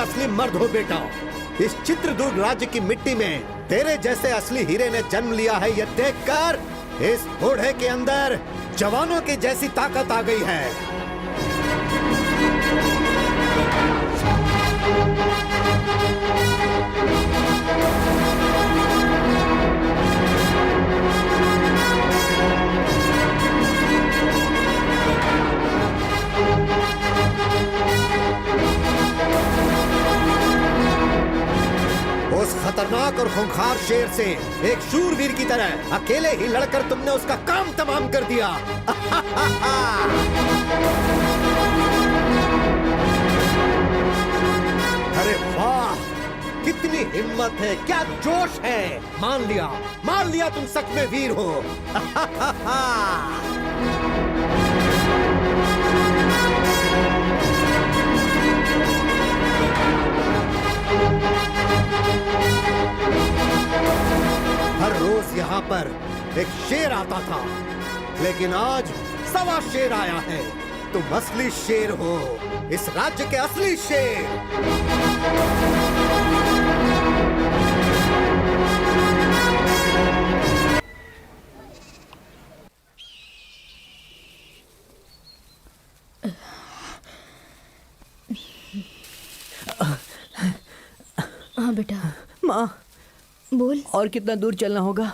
असली मर्द हो बेटा। इस चित्रदुर्ग राज्य की मिट्टी में तेरे जैसे असली हीरे ने जन्म लिया है, ये देखकर इस बूढ़े के अंदर जवानों की जैसी ताकत आ गई है। उस खतरनाक और खूंखार शेर से एक शूरवीर की तरह अकेले ही लड़कर तुमने उसका काम तमाम कर दिया। अरे वाह, कितनी हिम्मत है, क्या जोश है। मान लिया तुम सच में वीर हो। हर रोज यहाँ पर एक शेर आता था, लेकिन आज सवा शेर आया है। तुम असली शेर हो, इस राज्य के असली शेर। हाँ बेटा। माँ, बोल। और कितना दूर चलना होगा?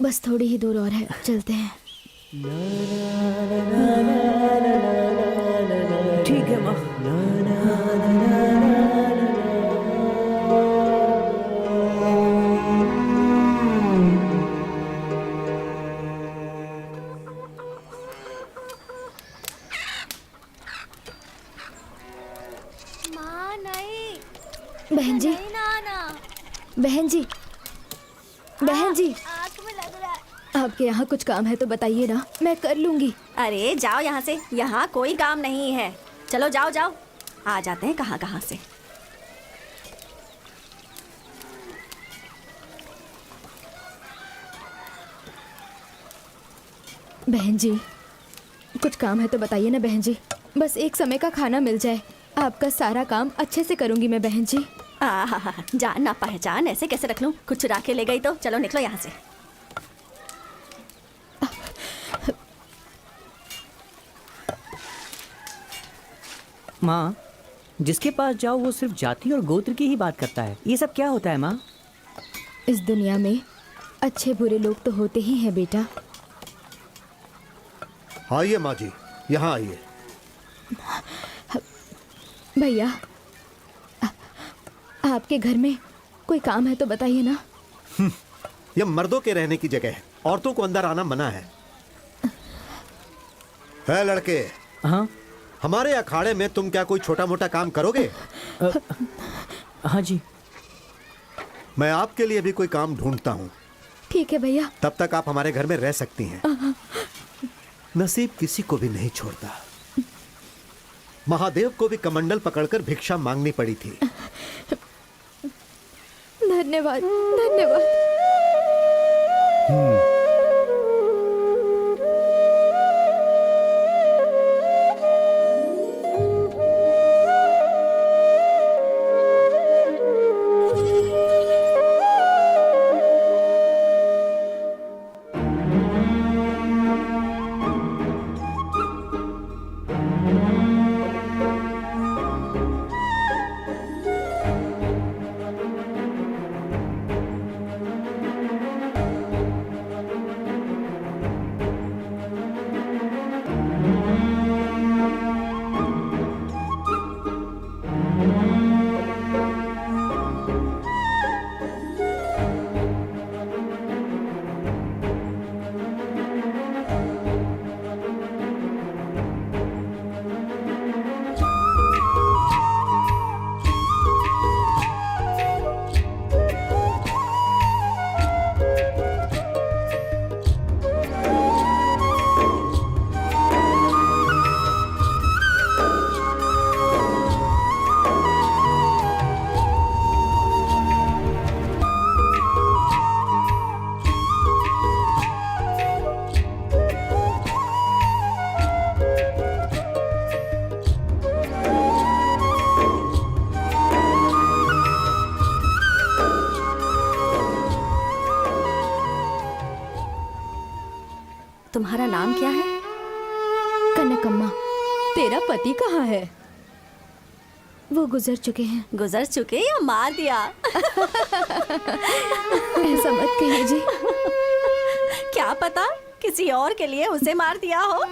बस थोड़ी ही दूर और है, चलते हैं। ठीक है माँ। बहन जी, बहन जी, बहन जी, आँख में लग रहा है। आपके यहाँ कुछ काम है तो बताइए ना, मैं कर लूंगी। अरे जाओ यहाँ से, यहाँ कोई काम नहीं है। चलो जाओ जाओ, आ जाते हैं कहाँ कहाँ से। बहन जी, कुछ काम है तो बताइए ना बहन जी। बस एक समय का खाना मिल जाए, आपका सारा काम अच्छे से करूंगी मैं बहन जी। जान ना पहचान ऐसे कैसे रख लूं? कुछ चुरा के ले गई तो चलो निकलो यहाँ से। माँ, जिसके पास जाओ वो सिर्फ जाति और गोत्र की ही बात करता है। ये सब क्या होता है माँ? इस दुनिया में अच्छे बुरे लोग तो होते ही हैं बेटा। आइए माँ जी, यहाँ आइए। भैया, आपके घर में कोई काम है तो बताइए ना। यह मर्दों के रहने की जगह है, औरतों को अंदर आना मना है। लड़के, हाँ हमारे अखाड़े में तुम क्या कोई छोटा मोटा काम करोगे? हाँ जी। मैं आपके लिए भी कोई काम ढूंढता हूँ। ठीक है भैया। तब तक आप हमारे घर में रह सकती हैं। नसीब किसी को भी नहीं छोड़ता। महादेव को भी कमंडल पकड़कर भिक्षा मांगनी पड़ी थी। धन्यवाद धन्यवाद। तुम्हारा नाम क्या है? कनकम्मा। तेरा पति कहाँ है? वो गुजर चुके हैं। गुजर चुके या मार दिया? ऐसा मत कहिए जी। क्या पता किसी और के लिए उसे मार दिया हो।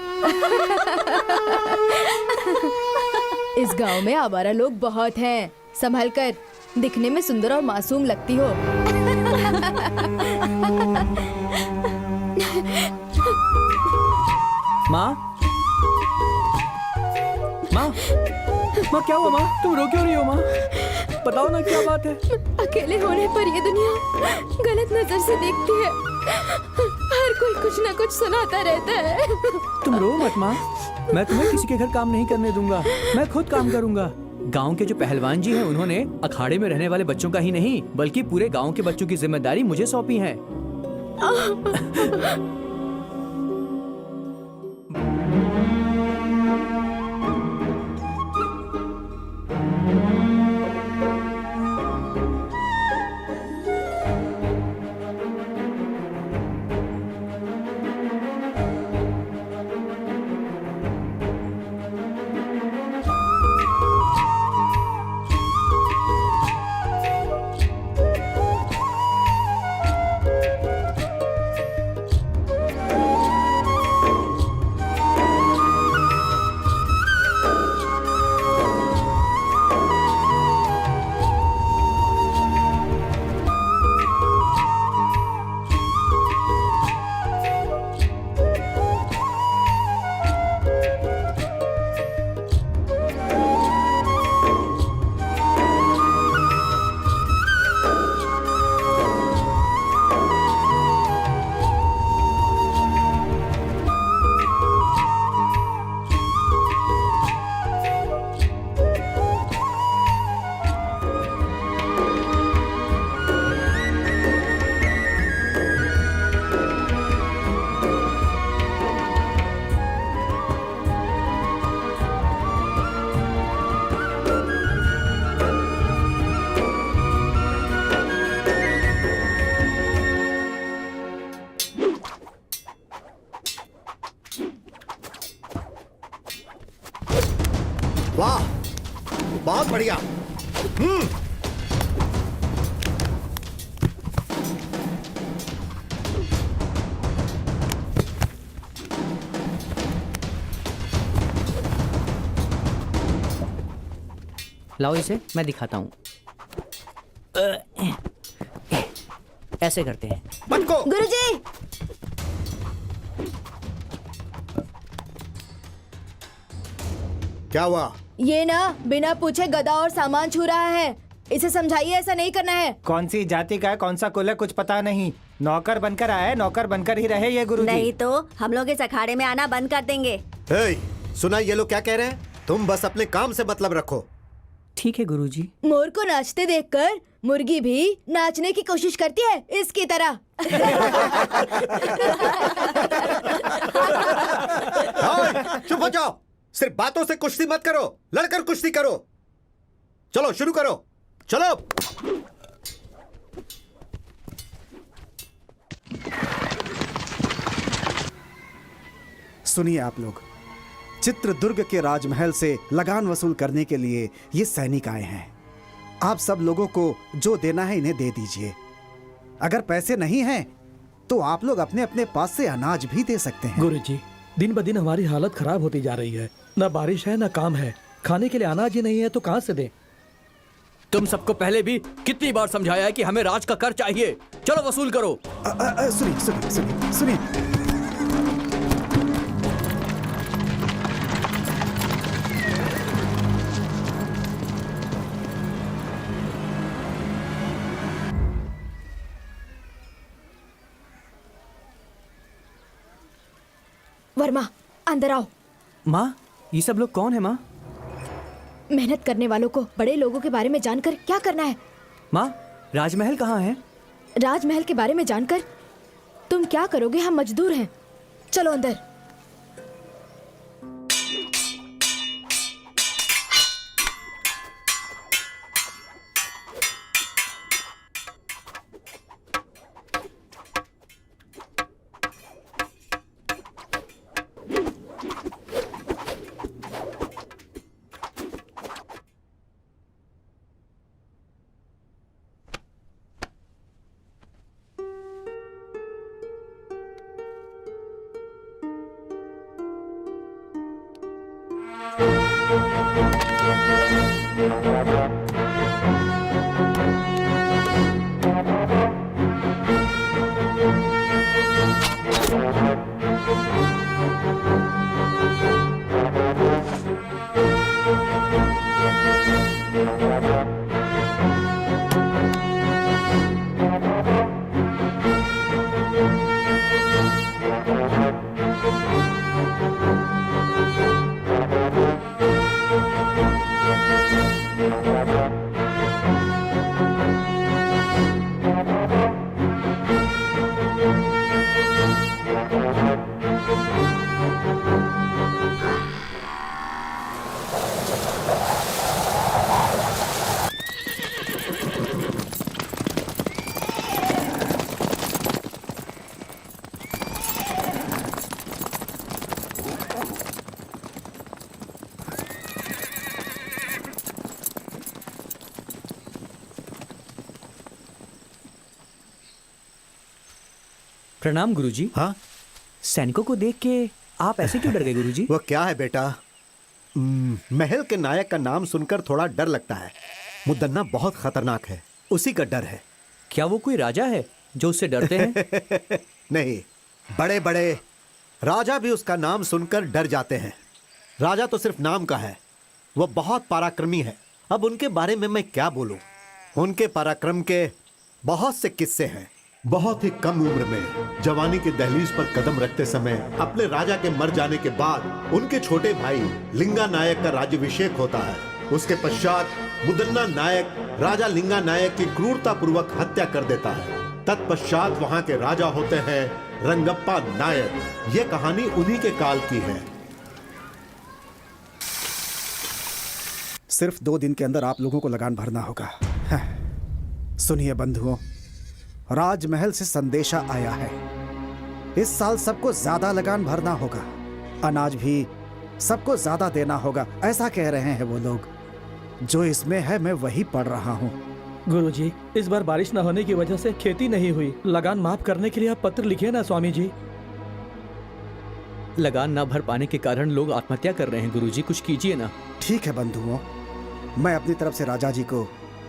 इस गांव में आवारा लोग बहुत हैं। संभल कर, दिखने में सुंदर और मासूम लगती हो। माँ, माँ, माँ क्या हुआ माँ? तुम रो क्यों रही हो माँ? बताओ ना क्या बात है? अकेले होने पर ये दुनिया गलत नजर से देखती है। हर कोई कुछ ना कुछ सुनाता रहता है। तुम रो मत माँ, मैं तुम्हें किसी के घर काम नहीं करने दूंगा। मैं खुद काम करूंगा। गांव के जो पहलवान जी हैं, उन्होंने अखाड़े में रहने वाले बच्चों का ही नहीं बल्कि पूरे गांव के बच्चों की जिम्मेदारी मुझे सौंपी है। बढ़िया। लाओ इसे, मैं दिखाता हूँ। ऐसे करते हैं। पटको। गुरुजी, क्या हुआ? ये ना बिना पूछे गधा और सामान छू रहा है। इसे समझाइए ऐसा नहीं करना है। कौन सी जाति का है, कौन सा कुल है, कुछ पता नहीं। नौकर बनकर आया है, नौकर बनकर ही रहे ये गुरुजी। नहीं तो हम लोग इस अखाड़े में आना बंद कर देंगे। हे, सुना ये लोग क्या कह रहे हैं? तुम बस अपने काम से मतलब रखो। ठीक है गुरुजी। मोर को नाचते देखकर मुर्गी भी नाचने की कोशिश करती है, इसकी तरह। हाय, चुप हो जाओ। सिर्फ बातों से कुश्ती मत करो, लड़कर कुश्ती करो। चलो शुरू करो, चलो। सुनिए आप लोग, चित्रदुर्ग के राजमहल से लगान वसूल करने के लिए ये सैनिक आए हैं। आप सब लोगों को जो देना है इन्हें दे दीजिए। अगर पैसे नहीं हैं तो आप लोग अपने अपने पास से अनाज भी दे सकते हैं। गुरुजी, दिन ब दिन हमारी हालत खराब होती जा रही है। न बारिश है न काम है, खाने के लिए अनाज ही नहीं है तो कहाँ से दें? तुम सबको पहले भी कितनी बार समझाया है कि हमें राज का कर चाहिए। चलो वसूल करो। सुनिए सुनिए सुनिए सुनिए, वर्मा, अंदर आओ। माँ, ये सब लोग कौन है माँ? मेहनत करने वालों को बड़े लोगों के बारे में जानकर क्या करना है? माँ, राजमहल कहाँ है? राजमहल के बारे में जानकर तुम क्या करोगे? हम मजदूर हैं। चलो अंदर। प्रणाम गुरुजी। हाँ, सैनिकों को देख के आप ऐसे क्यों डर गए गुरुजी? वो क्या है बेटा, महल के नायक का नाम सुनकर थोड़ा डर लगता है। मुदन्ना बहुत खतरनाक है, उसी का डर है। क्या वो कोई राजा है जो उससे डरते हैं? नहीं, बड़े बड़े राजा भी उसका नाम सुनकर डर जाते हैं। राजा तो सिर्फ नाम का है, वो बहुत पराक्रमी है। अब उनके बारे में मैं क्या बोलूं? उनके पराक्रम के बहुत से किस्से हैं। बहुत ही कम उम्र में जवानी के दहलीज पर कदम रखते समय अपने राजा के मर जाने के बाद उनके छोटे भाई लिंगा नायक का राज्याभिषेक होता है। उसके पश्चात मुदन्ना नायक राजा लिंगा नायक की क्रूरता पूर्वक हत्या कर देता है। तत्पश्चात वहां के राजा होते हैं रंगप्पा नायक। ये कहानी उन्हीं के काल की है। सिर्फ 2 दिन के अंदर आप लोगों को लगान भरना होगा। सुनिए बंधुओं, राजमहल से संदेशा आया है। इस साल सबको ज्यादा लगान भरना होगा, अनाज भी सबको ज्यादा देना होगा, ऐसा कह रहे हैं वो लोग। जो इसमें है मैं वही पढ़ रहा हूँ। गुरुजी, इस बार बारिश न होने की वजह से खेती नहीं हुई। लगान माफ करने के लिए आप पत्र लिखे ना स्वामी जी। लगान न भर पाने के कारण लोग आत्महत्या कर रहे हैं गुरुजी, कुछ कीजिए ना। ठीक है बंधुओं, मैं अपनी तरफ से राजा जी को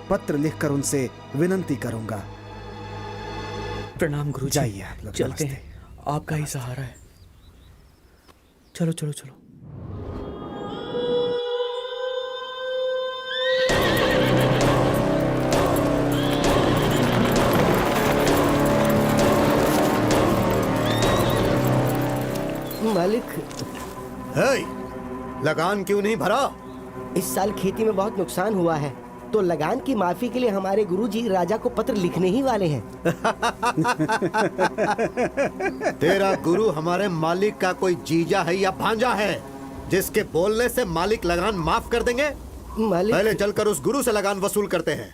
पत्र लिखकर उनसे विनंती करूंगा। प्रणाम गुरुजी। जाइए आप लोग। चलते नमस्ते। हैं, आपका ही सहारा है। चलो चलो चलो। मालिक, हे, लगान क्यों नहीं भरा? इस साल खेती में बहुत नुकसान हुआ है, तो लगान की माफी के लिए हमारे गुरुजी राजा को पत्र लिखने ही वाले हैं। तेरा गुरु हमारे मालिक का कोई जीजा है या भांजा है जिसके बोलने से मालिक लगान माफ कर देंगे? मालिक, पहले चलकर उस गुरु से लगान वसूल करते हैं।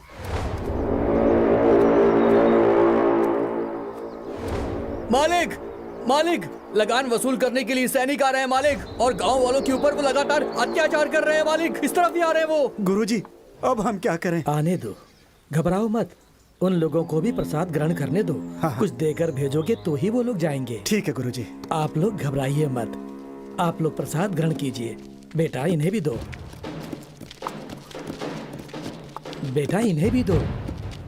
मालिक, मालिक, लगान वसूल करने के लिए सैनिक आ रहे हैं मालिक, और गांव वालों के ऊपर वो लगातार अत्याचार कर रहे हैं मालिक। इस तरफ भी आ रहे हैं वो। गुरुजी, अब हम क्या करें? आने दो, घबराओ मत। उन लोगों को भी प्रसाद ग्रहण करने दो। हाँ। कुछ देकर भेजोगे तो ही वो लोग जाएंगे। ठीक है गुरुजी। आप लोग घबराइए मत, आप लोग प्रसाद ग्रहण कीजिए। बेटा इन्हें भी दो, बेटा इन्हें भी दो।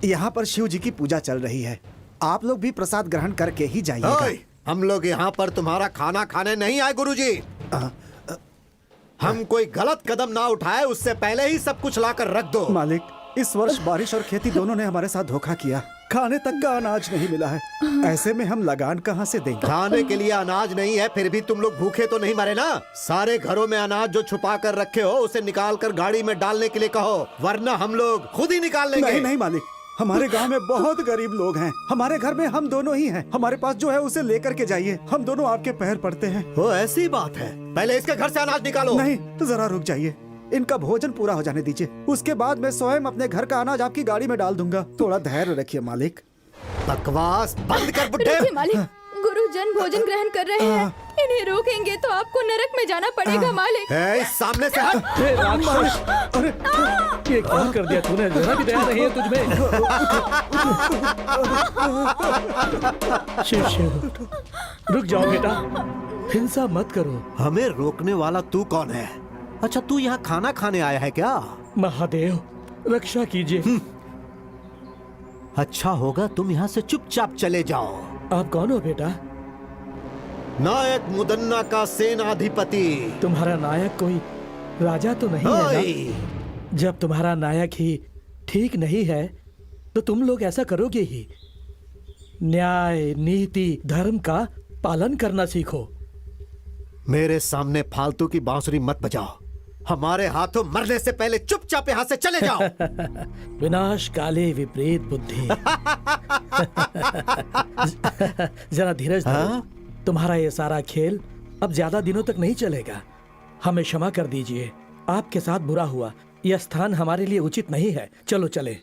यहाँ पर शिव जी की पूजा चल रही है, आप लोग भी प्रसाद ग्रहण करके ही जाइएगा। ओए, हम लोग यहाँ पर तुम्हारा खाना खाने नहीं आए गुरुजी। हम कोई गलत कदम ना उठाए उससे पहले ही सब कुछ लाकर रख दो। मालिक, इस वर्ष बारिश और खेती दोनों ने हमारे साथ धोखा किया। खाने तक का अनाज नहीं मिला है, ऐसे में हम लगान कहाँ से देंगे? खाने के लिए अनाज नहीं है, फिर भी तुम लोग भूखे तो नहीं मरे ना? सारे घरों में अनाज जो छुपा कर रखे हो उसे निकाल कर गाड़ी में डालने के लिए कहो, वरना हम लोग खुद ही निकाल लेंगे। नहीं नहीं मालिक, हमारे गांव में बहुत गरीब लोग हैं। हमारे घर में हम दोनों ही हैं। हमारे पास जो है उसे लेकर के जाइए, हम दोनों आपके पैर पड़ते हैं। वो ऐसी बात है, पहले इसके घर से अनाज निकालो। नहीं, जरा रुक जाइए, इनका भोजन पूरा हो जाने दीजिए, उसके बाद मैं स्वयं अपने घर का अनाज आपकी गाड़ी में डाल दूंगा। थोड़ा धैर्य रखिए मालिक। बकवास बंद कर बुड्ढे। रुकिए मालिक, गुरुजन भोजन ग्रहण कर रहे हैं, इन्हें रोकेंगे तो आपको नरक में जाना पड़ेगा मालिक। ए, सामने से हट। हे राक्षस, ये क्या कर दिया तूने? जरा भी दया नहीं है तुझमें। शिव शिव, रुक जाओ बेटा, हिंसा मत करो। हमें रोकने वाला तू कौन है? अच्छा, तू यहाँ खाना खाने आया है क्या? महादेव, रक्षा कीजिए। अच्छा होगा तुम यहाँ से चुपचाप चले जाओ। आप कौन हो बेटा? नायक मुदन्ना का सेनाधिपति। तुम्हारा नायक कोई राजा तो नहीं है ओए, ना? जब तुम्हारा नायक ही ठीक नहीं है तो तुम लोग ऐसा करोगे ही। न्याय, नीति, धर्म का पालन करना सीखो। मेरे सामने फालतू की बांसुरी मत बजाओ। हमारे हाथों मरने से पहले चुपचाप यहाँ से चले जाओ। विनाश काले विपरीत बुद्धि। जरा धीरज धरो। हाँ? तुम्हारा ये सारा खेल अब ज्यादा दिनों तक नहीं चलेगा। हमें क्षमा कर दीजिए, आपके साथ बुरा हुआ। यह स्थान हमारे लिए उचित नहीं है, चलो चले।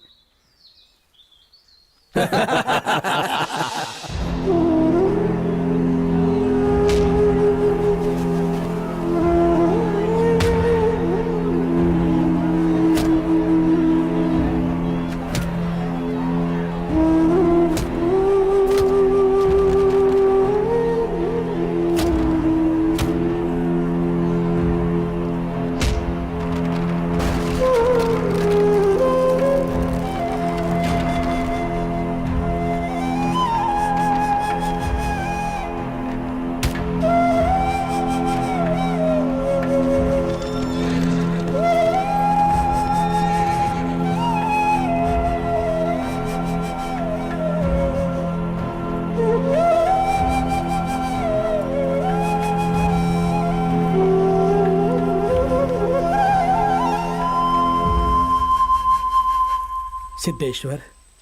सिद्धेश्वर,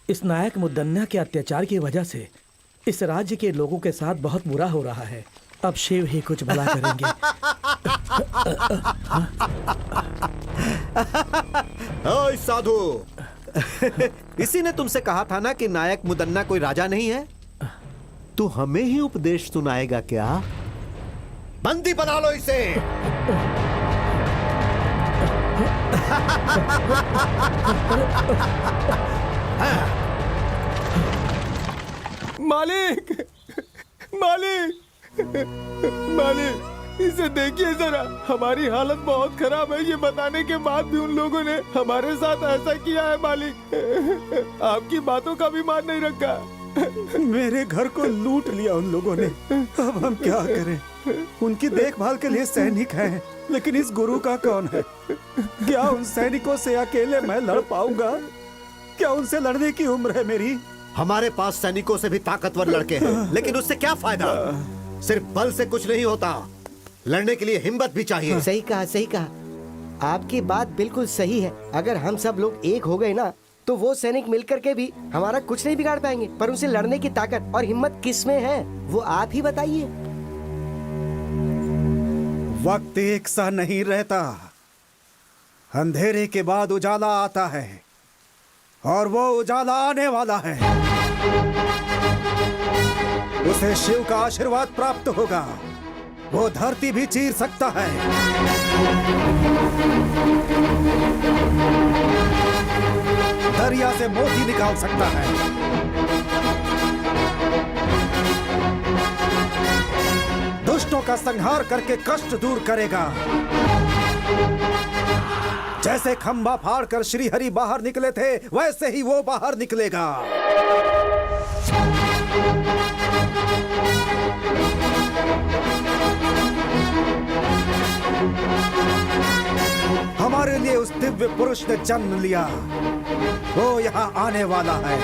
इस नायक मुदन्ना के अत्याचार की वजह से इस राज्य के लोगों के साथ बहुत बुरा हो रहा है। अब शिव ही कुछ भला करेंगे। ओए साधु, इसी ने तुमसे कहा था ना कि नायक मुदन्ना कोई राजा नहीं है। तू हमें ही उपदेश सुनाएगा क्या? बंदी बना लो इसे। मालिक, मालिक, मालिक, इसे देखिए जरा, हमारी हालत बहुत खराब है। ये बताने के बाद भी उन लोगों ने हमारे साथ ऐसा किया है मालिक। आपकी बातों का भी मान नहीं रखा। मेरे घर को लूट लिया उन लोगों ने। अब हम क्या करें? उनकी देखभाल के लिए सैनिक हैं, लेकिन इस गुरु का कौन है? क्या उन सैनिकों से अकेले मैं लड़ पाऊंगा? क्या उनसे लड़ने की उम्र है मेरी? हमारे पास सैनिकों से भी ताकतवर लड़के हैं, लेकिन उससे क्या फायदा? सिर्फ बल से कुछ नहीं होता, लड़ने के लिए हिम्मत भी चाहिए। सही कहा, सही कहा। आपकी बात बिल्कुल सही है। अगर हम सब लोग एक हो गए ना, तो वो सैनिक मिलकर के भी हमारा कुछ नहीं बिगाड़ पाएंगे। पर उनसे लड़ने की ताकत और हिम्मत किस में है, वो आप ही बताइए। वक्त एक सा नहीं रहता। अंधेरे के बाद उजाला आता है, और वो उजाला आने वाला है। उसे शिव का आशीर्वाद प्राप्त होगा। वो धरती भी चीर सकता है। दरिया से मोती निकाल सकता है। दुष्टों का संहार करके कष्ट दूर करेगा। जैसे खंभा फाड़कर श्री हरि बाहर निकले थे, वैसे ही वो बाहर निकलेगा। हमारे लिए उस दिव्य पुरुष ने जन्म लिया। वो यहाँ आने वाला है।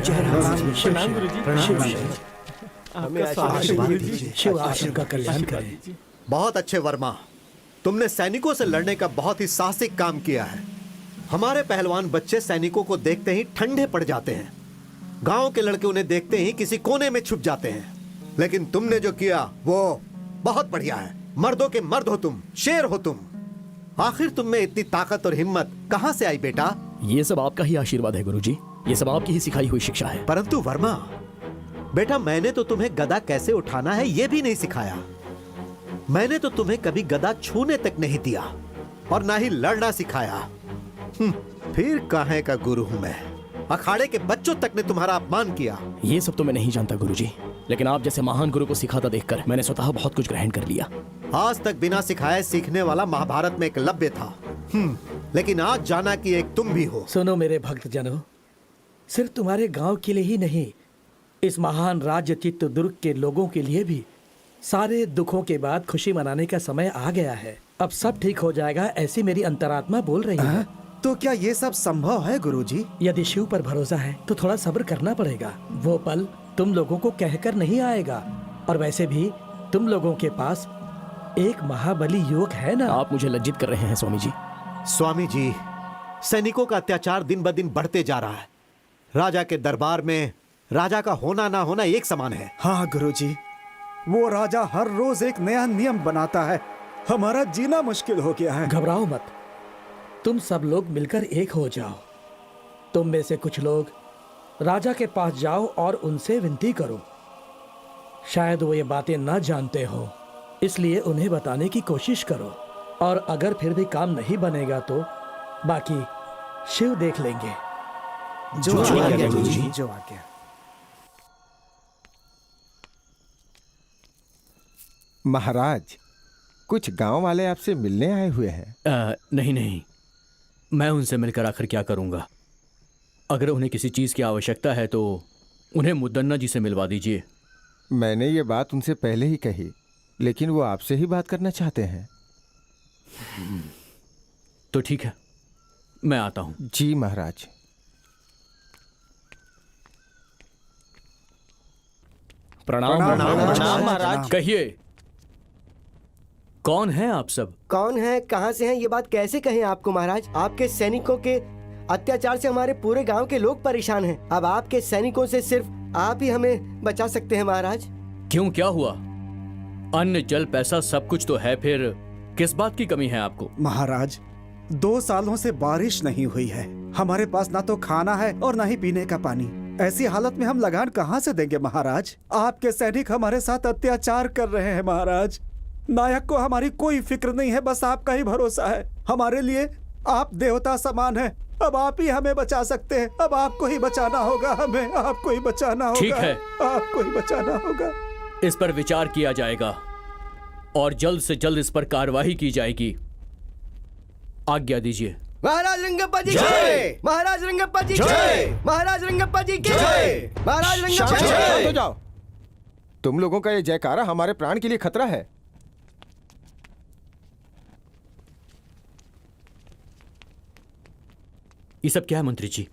प्रणाम गुरुजी। शिव आप सबका कल्याण करें। बहुत अच्छे वर्मा, तुमने सैनिकों से लड़ने का बहुत ही साहसिक काम किया है। हमारे पहलवान बच्चे सैनिकों को देखते ही ठंडे पड़ जाते हैं। गांव के लड़के उन्हें देखते ही किसी कोने में छुप जाते हैं। लेकिन तुमने जो किया वो बहुत बढ़िया है। मर्दों के मर्द हो तुम, शेर हो तुम। आखिर तुम में इतनी ताकत और हिम्मत कहां से आई बेटा? ये सब आपका ही आशीर्वाद है गुरुजी। ये सब आपकी ही सिखाई हुई शिक्षा है। परंतु वर्मा बेटा, मैंने तो तुम्हें गदा कैसे उठाना है ये भी नहीं सिखाया। मैंने तो तुम्हें कभी गदा छूने तक नहीं दिया और ना ही लड़ना सिखाया। फिर काहे का गुरु हूं मैं? अखाड़े के बच्चों तक ने तुम्हारा अपमान किया। ये सब तो मैं नहीं जानता गुरुजी, लेकिन आप जैसे महान गुरु को सिखाता देखकर मैंने स्वतः बहुत कुछ ग्रहण कर लिया। आज तक बिना सिखाए सीखने वाला महाभारत में एकलव्य था, लेकिन आज जाना कि एक तुम भी हो। सुनो मेरे भक्त जनों, सिर्फ तुम्हारे गांव के लिए ही नहीं, इस महान राज्य चित्रदुर्ग के लोगों के लिए भी सारे दुखों के बाद खुशी मनाने का समय आ गया है। अब सब ठीक हो जाएगा, ऐसी मेरी अंतरात्मा बोल रही है। तो क्या ये सब संभव है गुरुजी? यदि शिव पर भरोसा है तो थोड़ा सब्र करना पड़ेगा। वो पल तुम लोगों को कहकर नहीं आएगा। और वैसे भी तुम लोगों के पास एक महाबली युवक है ना। आप मुझे लज्जित कर रहे हैं स्वामी जी। स्वामी जी, सैनिकों का अत्याचार दिन ब दिन बढ़ते जा रहा है। राजा के दरबार में राजा का होना ना होना एक समान है। हाँ गुरुजी, वो राजा हर रोज एक नया नियम बनाता है। हमारा जीना मुश्किल हो गया है। घबराओ मत, तुम सब लोग मिलकर एक हो जाओ। तुम में से कुछ लोग राजा के पास जाओ और उनसे विनती करो। शायद वो ये बातें ना जानते हो, इसलिए उन्हें बताने की कोशिश करो। और अगर फिर भी काम नहीं बनेगा तो बाकी शिव देख लेंगे। जो आज्ञा गुरुजी, जो आज्ञा। महाराज, कुछ गांव वाले आपसे मिलने आए हुए हैं। नहीं, मैं उनसे मिलकर आखिर क्या करूंगा। अगर उन्हें किसी चीज की आवश्यकता है तो उन्हें मुद्दन्ना जी से मिलवा दीजिए। मैंने ये बात उनसे पहले ही कही, लेकिन वो आपसे ही बात करना चाहते हैं। तो ठीक है, मैं आता हूं। जी महाराज। प्रणाम महाराज। कहिए, कौन हैं आप सब? कौन है, कहाँ से हैं, ये बात कैसे कहें आपको महाराज? आपके सैनिकों के अत्याचार से हमारे पूरे गांव के लोग परेशान हैं। अब आपके सैनिकों से सिर्फ आप ही हमें बचा सकते हैं महाराज। क्यों, क्या हुआ? अन्न जल पैसा सब कुछ तो है, फिर किस बात की कमी है आपको? महाराज, 2 सालों से बारिश नहीं हुई है। हमारे पास ना तो खाना है और ना ही पीने का पानी। ऐसी हालत में हम लगान कहाँ से देंगे महाराज? आपके सैनिक हमारे साथ अत्याचार कर रहे हैं महाराज। नायक को हमारी कोई फिक्र नहीं है, बस आपका ही भरोसा है। हमारे लिए आप देवता समान हैं। अब आप ही हमें बचा सकते हैं। अब आपको ही बचाना होगा, हमें आपको ही बचाना होगा। ठीक है, आपको ही बचाना होगा। इस पर विचार किया जाएगा और जल्द से जल्द इस पर कार्रवाई की जाएगी। आज्ञा दीजिए। महाराज रंगप्पा जी जय। महाराज रंगप्पा जी जय। महाराज रंगप्पा जी की जय। महाराज रंगप्पा जी शांत हो जय। जाओ। तुम लोगों का ये जयकारा हमारे प्राण के लिए खतरा है। ये सब क्या है मंत्री जी?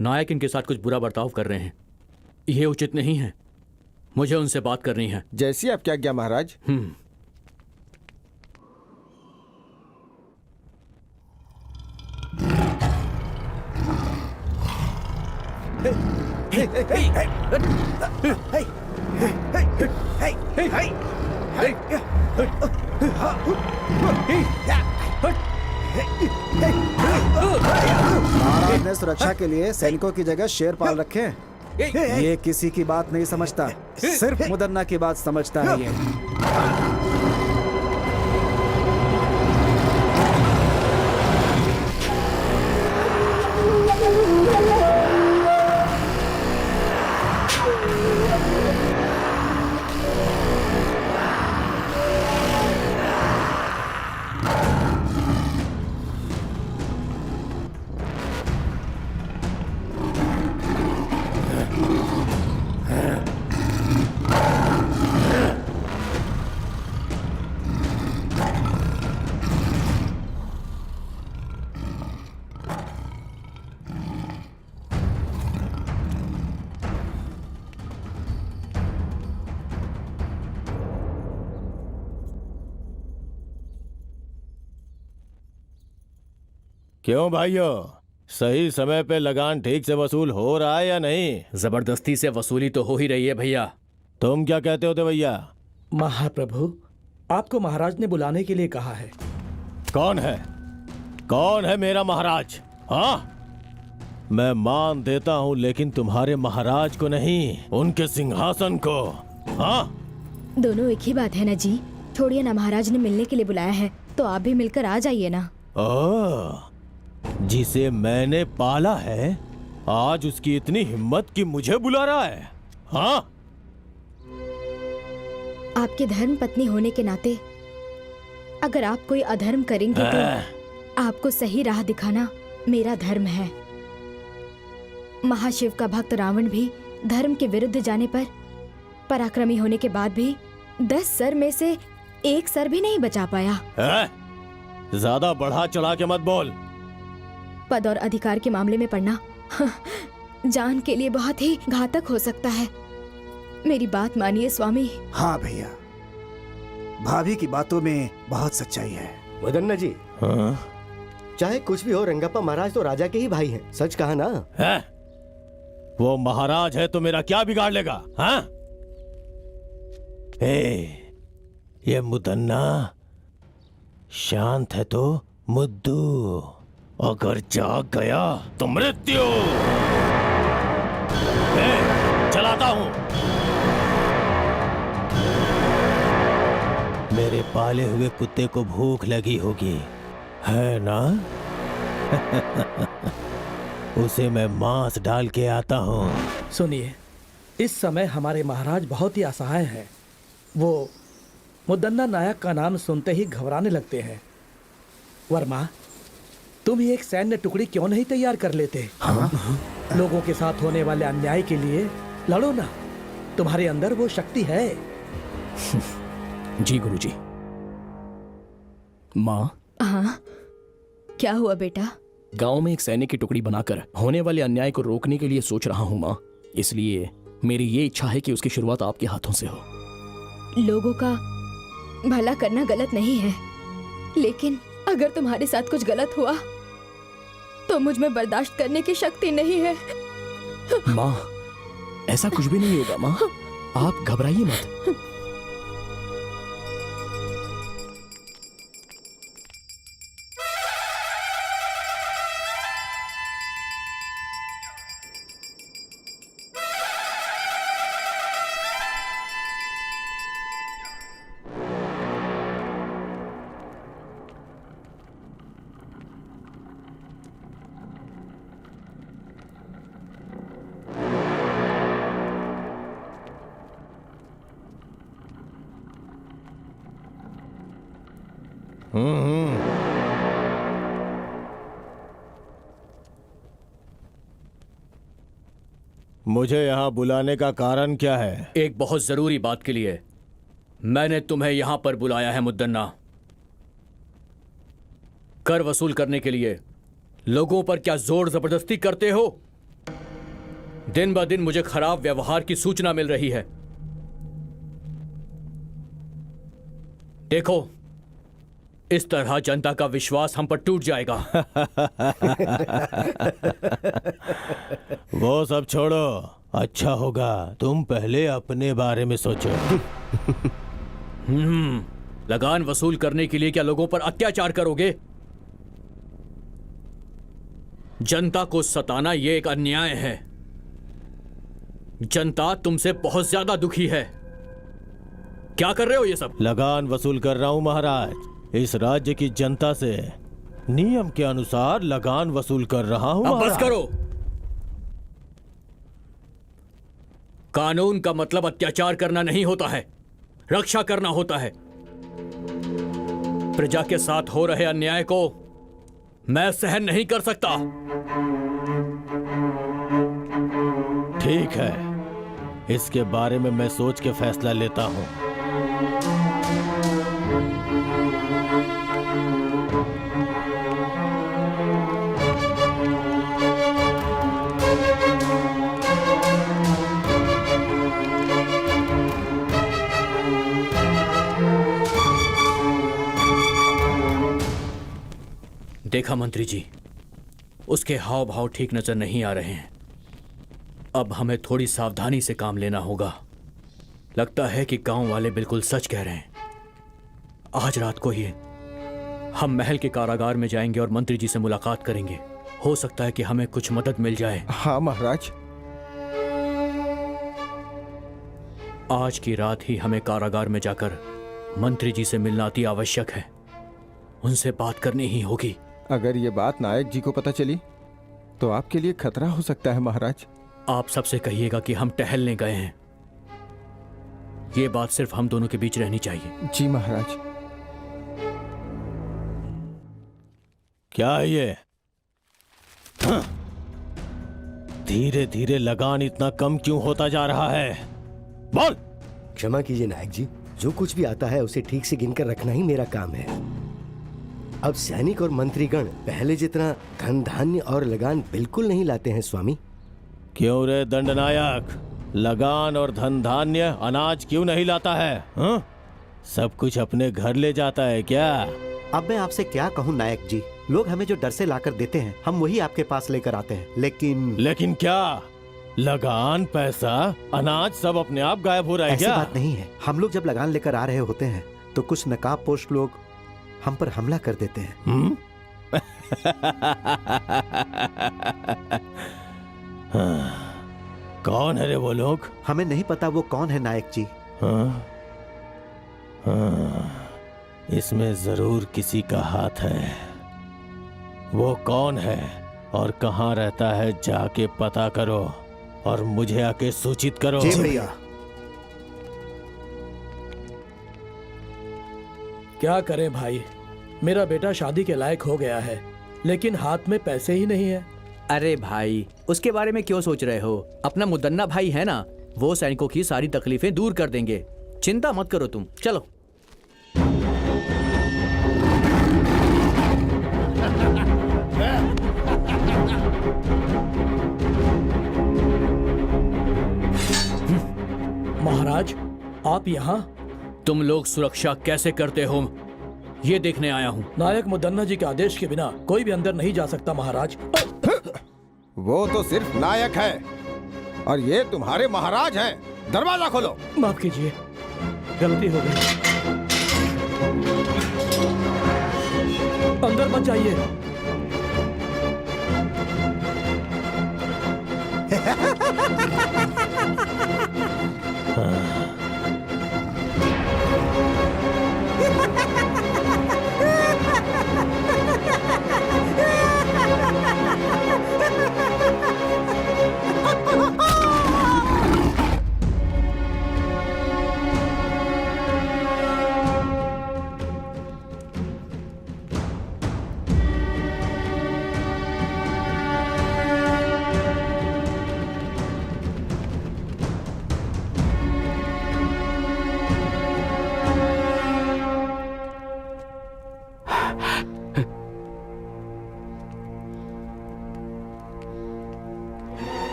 नायक इनके साथ कुछ बुरा बर्ताव कर रहे हैं, यह उचित नहीं है। मुझे उनसे बात करनी है। जैसी आपकी आज्ञा महाराज। महाराज ने सुरक्षा के लिए सैनिकों की जगह शेर पाल रखे हैं। ये किसी की बात नहीं समझता, सिर्फ मुदन्ना की बात समझता है ये। क्यों भाइयों, सही समय पे लगान ठीक से वसूल हो रहा है या नहीं? जबरदस्ती से वसूली तो हो ही रही है भैया। तुम क्या कहते हो भैया? महाप्रभु, आपको महाराज ने बुलाने के लिए कहा है। कौन है? कौन है मेरा महाराज? हाँ, मैं मान देता हूँ, लेकिन तुम्हारे महाराज को नहीं, उनके सिंहासन को। हाँ, दोनों एक ही बात है ना जी। छोड़िए ना, महाराज ने मिलने के लिए बुलाया है तो आप भी मिलकर आ जाइए ना। जिसे मैंने पाला है, आज उसकी इतनी हिम्मत कि मुझे बुला रहा है। हाँ, आपके धर्म पत्नी होने के नाते अगर आप कोई अधर्म करेंगे तो आपको सही राह दिखाना मेरा धर्म है। महाशिव का भक्त रावण भी धर्म के विरुद्ध जाने पर पराक्रमी होने के बाद भी 10 सर में से 1 सर भी नहीं बचा पाया। ज्यादा बढ़ा चढ़ा के मत बोल। पद और अधिकार के मामले में पड़ना जान के लिए बहुत ही घातक हो सकता है। मेरी बात मानिए स्वामी। हाँ भैया, भाभी की बातों में बहुत सच्चाई है। मुदन्ना जी, हाँ? चाहे कुछ भी हो, रंगप्पा महाराज तो राजा के ही भाई हैं। सच कहा ना? है? वो महाराज है तो मेरा क्या बिगाड़ लेगा? हाँ? ये मुदन्ना शांत है तो मुद्दू, अगर जाग गया तो मृत्यु। चलाता हूं। मेरे पाले हुए कुत्ते को भूख लगी होगी, है ना? उसे मैं मांस डाल के आता हूँ। सुनिए, इस समय हमारे महाराज बहुत ही असहाय हैं। वो मुदन्ना नायक का नाम सुनते ही घबराने लगते हैं। वर्मा, तुम ही एक सैन्य टुकड़ी क्यों नहीं तैयार कर लेते? हाँ? लोगों के साथ होने वाले अन्याय के लिए लड़ो ना। तुम्हारे अंदर वो शक्ति है। जी गुरुजी। माँ, हाँ, क्या हुआ बेटा? गांव में एक सैनिक की टुकड़ी बनाकर होने वाले अन्याय को रोकने के लिए सोच रहा हूँ माँ। इसलिए मेरी ये इच्छा है कि उसकी शुरुआत आपके हाथों से हो। लोगों का भला करना गलत नहीं है, लेकिन अगर तुम्हारे साथ कुछ गलत हुआ तो मुझ में बर्दाश्त करने की शक्ति नहीं है। माँ, ऐसा कुछ भी नहीं होगा माँ, आप घबराइए मत। मुझे यहाँ बुलाने का कारण क्या है? एक बहुत जरूरी बात के लिए मैंने तुम्हें यहां पर बुलाया है मुद्दन्ना। कर वसूल करने के लिए लोगों पर क्या जोर जबरदस्ती करते हो? दिन ब दिन मुझे खराब व्यवहार की सूचना मिल रही है। देखो, इस तरह जनता का विश्वास हम पर टूट जाएगा। वो सब छोड़ो, अच्छा होगा तुम पहले अपने बारे में सोचो। लगान वसूल करने के लिए क्या लोगों पर अत्याचार करोगे? जनता को सताना यह एक अन्याय है। जनता तुमसे बहुत ज्यादा दुखी है। क्या कर रहे हो ये सब? लगान वसूल कर रहा हूं महाराज। इस राज्य की जनता से नियम के अनुसार लगान वसूल कर रहा हूं। अब बस करो। कानून का मतलब अत्याचार करना नहीं होता है, रक्षा करना होता है। प्रजा के साथ हो रहे अन्याय को मैं सहन नहीं कर सकता। ठीक है, इसके बारे में मैं सोच के फैसला लेता हूं। देखा मंत्री जी, उसके हाव भाव ठीक नजर नहीं आ रहे हैं। अब हमें थोड़ी सावधानी से काम लेना होगा। लगता है कि गांव वाले बिल्कुल सच कह रहे हैं। आज रात को ही हम महल के कारागार में जाएंगे और मंत्री जी से मुलाकात करेंगे। हो सकता है कि हमें कुछ मदद मिल जाए। हाँ महाराज। आज की रात ही हमें कारागार में जाकर मंत्री जी से मिलना अति आवश्यक है। उनसे बात करनी ही होगी। अगर ये बात नायक जी को पता चली तो आपके लिए खतरा हो सकता है महाराज। आप सबसे कहिएगा कि हम टहलने गए हैं। ये बात सिर्फ हम दोनों के बीच रहनी चाहिए। जी महाराज। क्या है ये? धीरे धीरे लगान इतना कम क्यों होता जा रहा है? बोल। क्षमा कीजिए नायक जी, जो कुछ भी आता है उसे ठीक से गिनकर रखना ही मेरा काम है। अब सैनिक और मंत्रीगण पहले जितना धन धान्य और लगान बिल्कुल नहीं लाते हैं स्वामी। क्यों रे दंडनायक, लगान और धन धान्य अनाज क्यों नहीं लाता है? हाँ? सब कुछ अपने घर ले जाता है क्या? अब मैं आपसे क्या कहूँ नायक जी, लोग हमें जो डर से लाकर देते हैं हम वही आपके पास लेकर आते हैं। लेकिन क्या लगान, पैसा, अनाज सब अपने आप गायब हो रहा है ऐसी क्या? बात नहीं है। हम लोग जब लगान लेकर आ रहे होते हैं तो कुछ नकाबपोश लोग हम पर हमला कर देते हैं। कौन है रे वो लोग? हमें नहीं पता वो कौन है नायक जी। इसमें जरूर किसी का हाथ है। वो कौन है और कहाँ रहता है जाके पता करो और मुझे आके सूचित करो। जी भैया। क्या करें भाई, मेरा बेटा शादी के लायक हो गया है लेकिन हाथ में पैसे ही नहीं है। अरे भाई, उसके बारे में क्यों सोच रहे हो? अपना मुदन्ना भाई है ना, वो सैनिकों की सारी तकलीफें दूर कर देंगे। चिंता मत करो तुम, चलो। महाराज, आप यहाँ? तुम लोग सुरक्षा कैसे करते हो ये देखने आया हूँ। नायक मुदन्ना जी के आदेश के बिना कोई भी अंदर नहीं जा सकता महाराज। वो तो सिर्फ नायक है और ये तुम्हारे महाराज हैं। दरवाजा खोलो। माफ कीजिए, गलती हो गई। अंदर मत जाइए।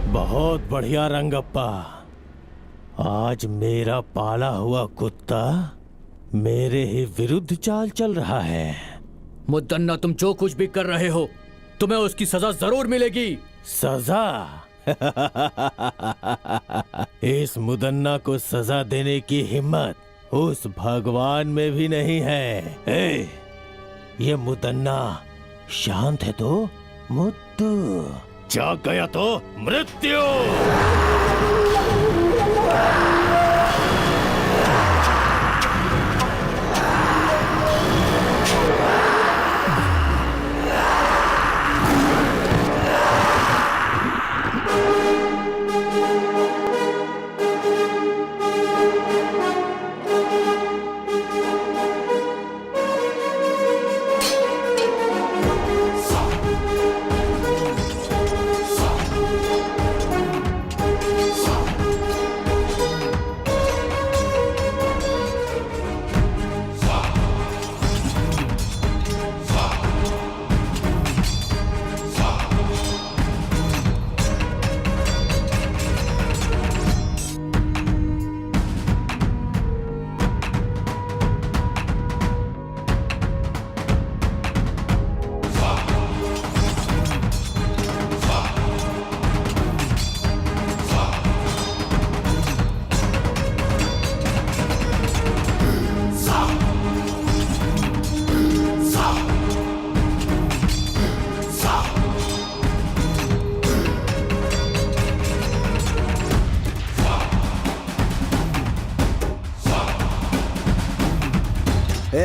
बहुत बढ़िया रंगप्पा, आज मेरा पाला हुआ कुत्ता मेरे ही विरुद्ध चाल चल रहा है। मुदन्ना, तुम जो कुछ भी कर रहे हो तुम्हें उसकी सजा जरूर मिलेगी। सजा? इस मुदन्ना को सजा देने की हिम्मत उस भगवान में भी नहीं है। ये मुदन्ना शांत है तो मुद्दू, जाग गया तो मृत्यु।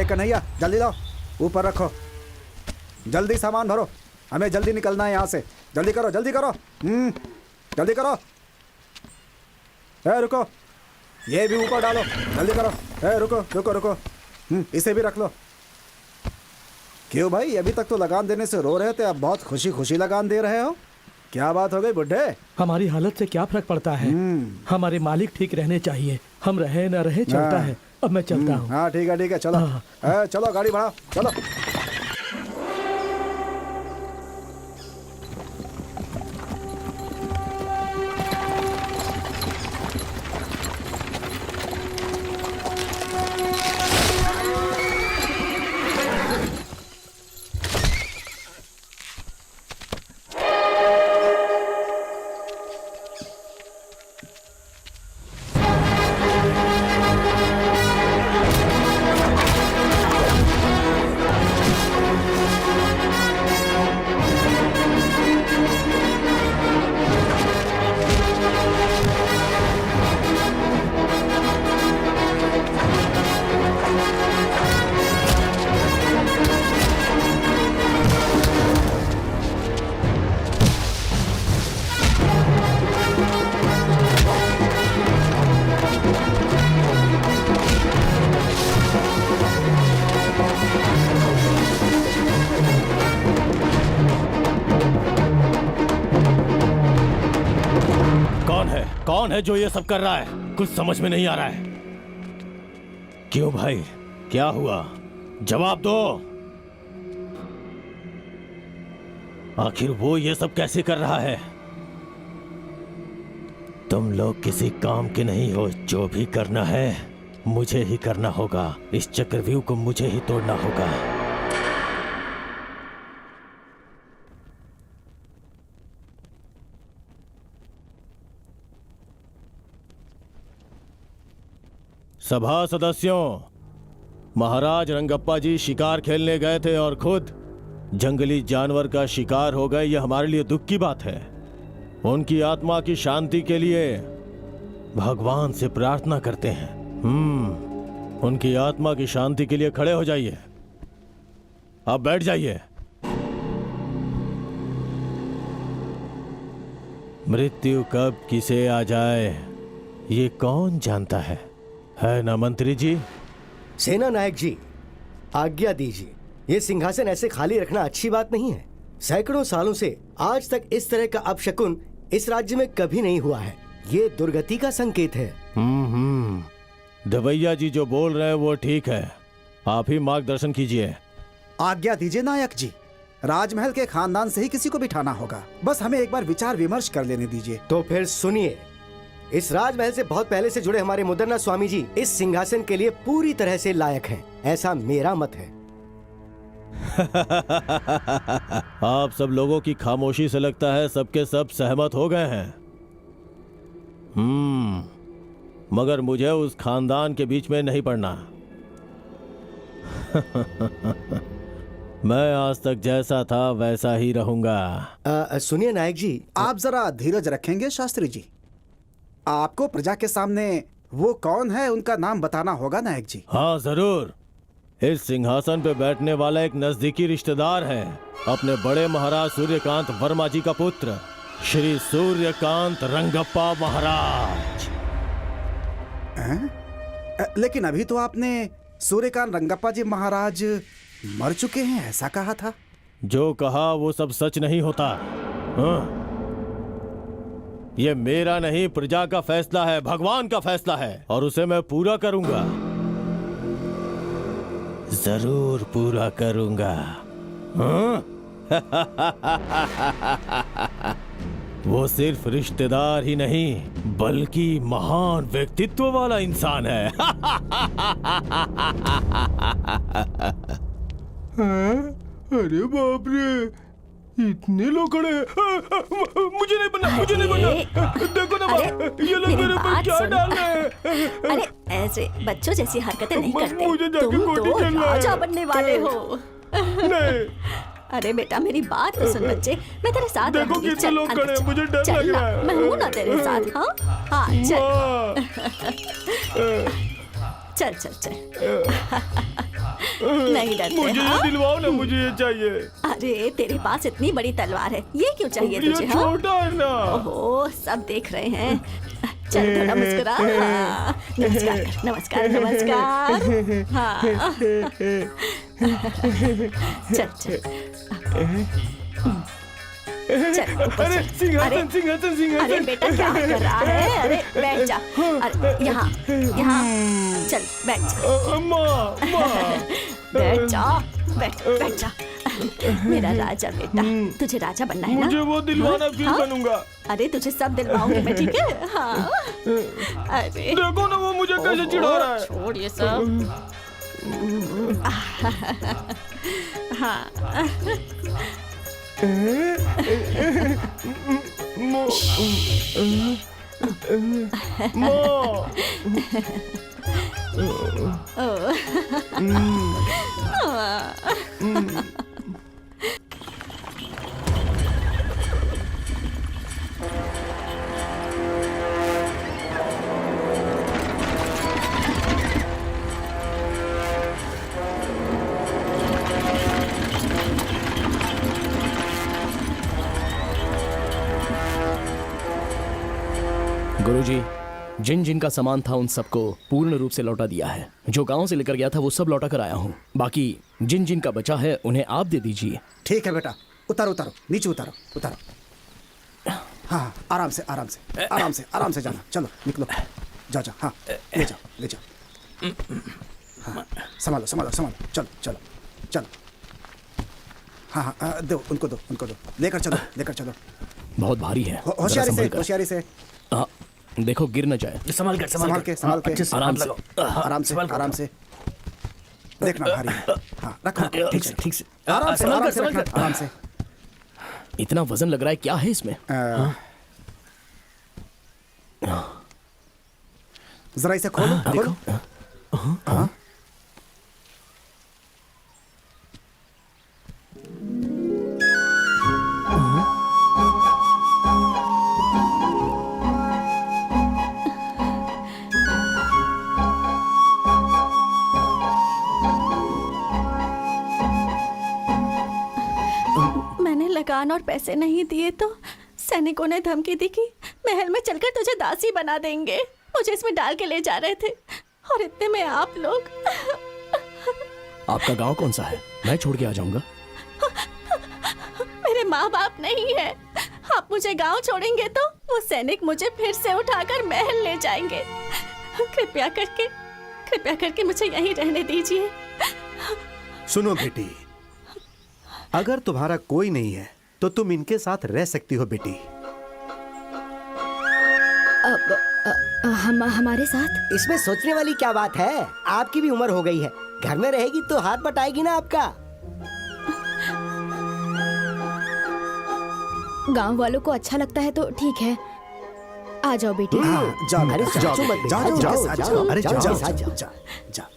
कन्हैया जल्दी लाओ, ऊपर रखो, जल्दी सामान भरो, हमें जल्दी निकलना है यहाँ से। जल्दी करो, जल्दी करो, जल्दी करो। ए रुको, ये भी ऊपर डालो, जल्दी करो। ए रुको रुको रुको, इसे भी रख लो। क्यों भाई, अभी तक तो लगान देने से रो रहे थे, अब बहुत खुशी खुशी लगान दे रहे हो? क्या बात हो गई बुड्ढे? हमारी हालत से क्या फर्क पड़ता है, हमारे मालिक ठीक रहने चाहिए, हम रहे न रहे चलता है। अब मैं चलता हूँ। हाँ ठीक है, चलो। चलो गाड़ी बढ़ाओ, चलो। कौन है जो ये सब कर रहा है? कुछ समझ में नहीं आ रहा है। क्यों भाई, क्या हुआ? जवाब दो। आखिर वो ये सब कैसे कर रहा है? तुम लोग किसी काम के नहीं हो। जो भी करना है मुझे ही करना होगा। इस चक्रव्यूह को मुझे ही तोड़ना होगा। सभा सदस्यों, महाराज रंगप्पा जी शिकार खेलने गए थे और खुद जंगली जानवर का शिकार हो गए। यह हमारे लिए दुख की बात है। उनकी आत्मा की शांति के लिए भगवान से प्रार्थना करते हैं। उनकी आत्मा की शांति के लिए खड़े हो जाइए। अब बैठ जाइए। मृत्यु कब किसे आ जाए ये कौन जानता है ना मंत्री जी? सेना नायक जी, आज्ञा दीजिए। ये सिंहासन ऐसे खाली रखना अच्छी बात नहीं है। सैकड़ों सालों से आज तक इस तरह का अपशकुन इस राज्य में कभी नहीं हुआ है। ये दुर्गति का संकेत है। दवैया जी जो बोल रहे हैं वो ठीक है। आप ही मार्गदर्शन कीजिए। आज्ञा दीजिए नायक जी। राजमहल के खानदान से ही किसी को बिठाना होगा। बस हमें एक बार विचार विमर्श कर लेने दीजिए। तो फिर सुनिए, इस राजमहल से बहुत पहले से जुड़े हमारे मुदन्ना स्वामी जी इस सिंहासन के लिए पूरी तरह से लायक हैं। ऐसा मेरा मत है। आप सब लोगों की खामोशी से लगता है सबके सब सहमत हो गए हैं। मगर मुझे उस खानदान के बीच में नहीं पड़ना। मैं आज तक जैसा था वैसा ही रहूंगा। सुनिए नायक जी, आप जरा धीरज रखेंगे शास्त्री जी? आपको प्रजा के सामने वो कौन है उनका नाम बताना होगा नायक जी। हाँ जरूर। इस सिंहासन पे बैठने वाला एक नजदीकी रिश्तेदार है, अपने बड़े महाराज सूर्यकांत वर्मा जी का पुत्र, श्री सूर्यकांत रंगप्पा महाराज। लेकिन अभी तो आपने सूर्यकांत रंगप्पा जी महाराज मर चुके हैं ऐसा कहा था। जो कहा वो सब सच नहीं होता। ये मेरा नहीं, प्रजा का फैसला है, भगवान का फैसला है, और उसे मैं पूरा करूंगा। जरूर पूरा करूंगा। वो सिर्फ रिश्तेदार ही नहीं बल्कि महान व्यक्तित्व वाला इंसान है। अरे बाप रे, इतने लोग खड़े हैं। मुझे नहीं बनना, मुझे नहीं बनना। देखो ना ये लोग मेरे ऊपर क्या डाल रहे हैं। अरे ऐसे बच्चों जैसी हरकतें नहीं करते। मुझे जाके तुम कोठी तो चलना है। राजा बनने वाले हो। नहीं, अरे बेटा मेरी बात तो सुन बच्चे, मैं तेरे साथ देखो रहूंगी। कितने चल, लोग अंदर खड़े हैं, चल। मुझे डर चल लग ना, रहा है। मैं हूं ना तेरे साथ। हाँ हाँ चल चल चल चल। नहीं डरते? मुझे हाँ? ये दिलवाओ ना, मुझे ये चाहिए। अरे तेरे पास इतनी बड़ी तलवार है, ये क्यों चाहिए तुझे? ये हाँ? छोटा है ना। ओहो, सब देख रहे हैं। चल थोड़ा मुस्कुरा। हाँ, नमस्कार नमस्कार नमस्कार। हाँ चल चल चल ऊपर अरे चल। सिंहासन सिंहासन अरे सिंहासन। बेटा क्या कर रहा है? अरे बैठ जा। अरे यहाँ यहाँ चल बैठ जा। माँ माँ। बैठ जा, बैठ जा। मेरा राजा बेटा, तुझे राजा बनना है ना? मुझे वो दिलवाना, फिर हाँ? बनूंगा। अरे तुझे सब दिलवाऊंगी मैं, ठीक है? हाँ। अरे देखो ना वो मुझे कैसे चिढ़ा रहा है। छोड़ ये सब। हाँ गुरुजी, जिन जिन का सामान था उन सबको पूर्ण रूप से लौटा दिया है। जो गांव से लेकर गया था वो सब लौटा कर आया हूँ। बाकी जिन जिन का बचा है उन्हें आप दे दीजिए। ठीक है बेटा, उतारो उतारो, नीचे उतारो उतारो। हाँ आराम से आराम से आराम से आराम से जाना। चलो निकलो, जाओ जाओ। हाँ ले जाओ ले जाओ। हाँ संभालो संभालो संभालो। चलो चलो चलो। हाँ हाँ दो उनको दो लेकर चलो। बहुत भारी है। होशियारी जरा से संभल कर। होशियारी से। हाँ, देखो गिर न जाए। संभाल के आराम से। आराम से देखना भारी है। हाँ रखो ठीक से। आराम से रखना, आराम से। इतना वजन लग रहा है, क्या है इसमें? जरा इसे खोलो खोलो। हाँ मैंने लगान और पैसे नहीं दिए तो सैनिकों ने धमकी दी कि महल में चलकर तुझे दासी बना देंगे। मुझे इसमें डाल के ले जा रहे थे और इतने में आप लोग। आपका गांव कौन सा है? मैं छोड़ के आ जाऊंगा। मेरे माँ बाप नहीं है। आप मुझे गांव छोड़ेंगे तो वो सैनिक मुझे फिर से उठाकर महल ले जाएंगे। कृपया करके मुझे यहीं रहने दीजिए। सुनो बेटी, अगर तुम्हारा कोई नहीं है तो तुम इनके साथ रह सकती हो बेटी। हमारे साथ? इसमें सोचने वाली क्या बात है? आपकी भी उम्र हो गई है, घर में रहेगी तो हाथ बटाएगी ना आपका। गांव वालों को अच्छा लगता है तो ठीक है, आ जाओ बेटी। जाओ अरे जाओ सोचो मत, जाओ जाओ, जाओ जाओ, अरे जाओ, जाओ जाओ, जाओ जाओ। जाओ।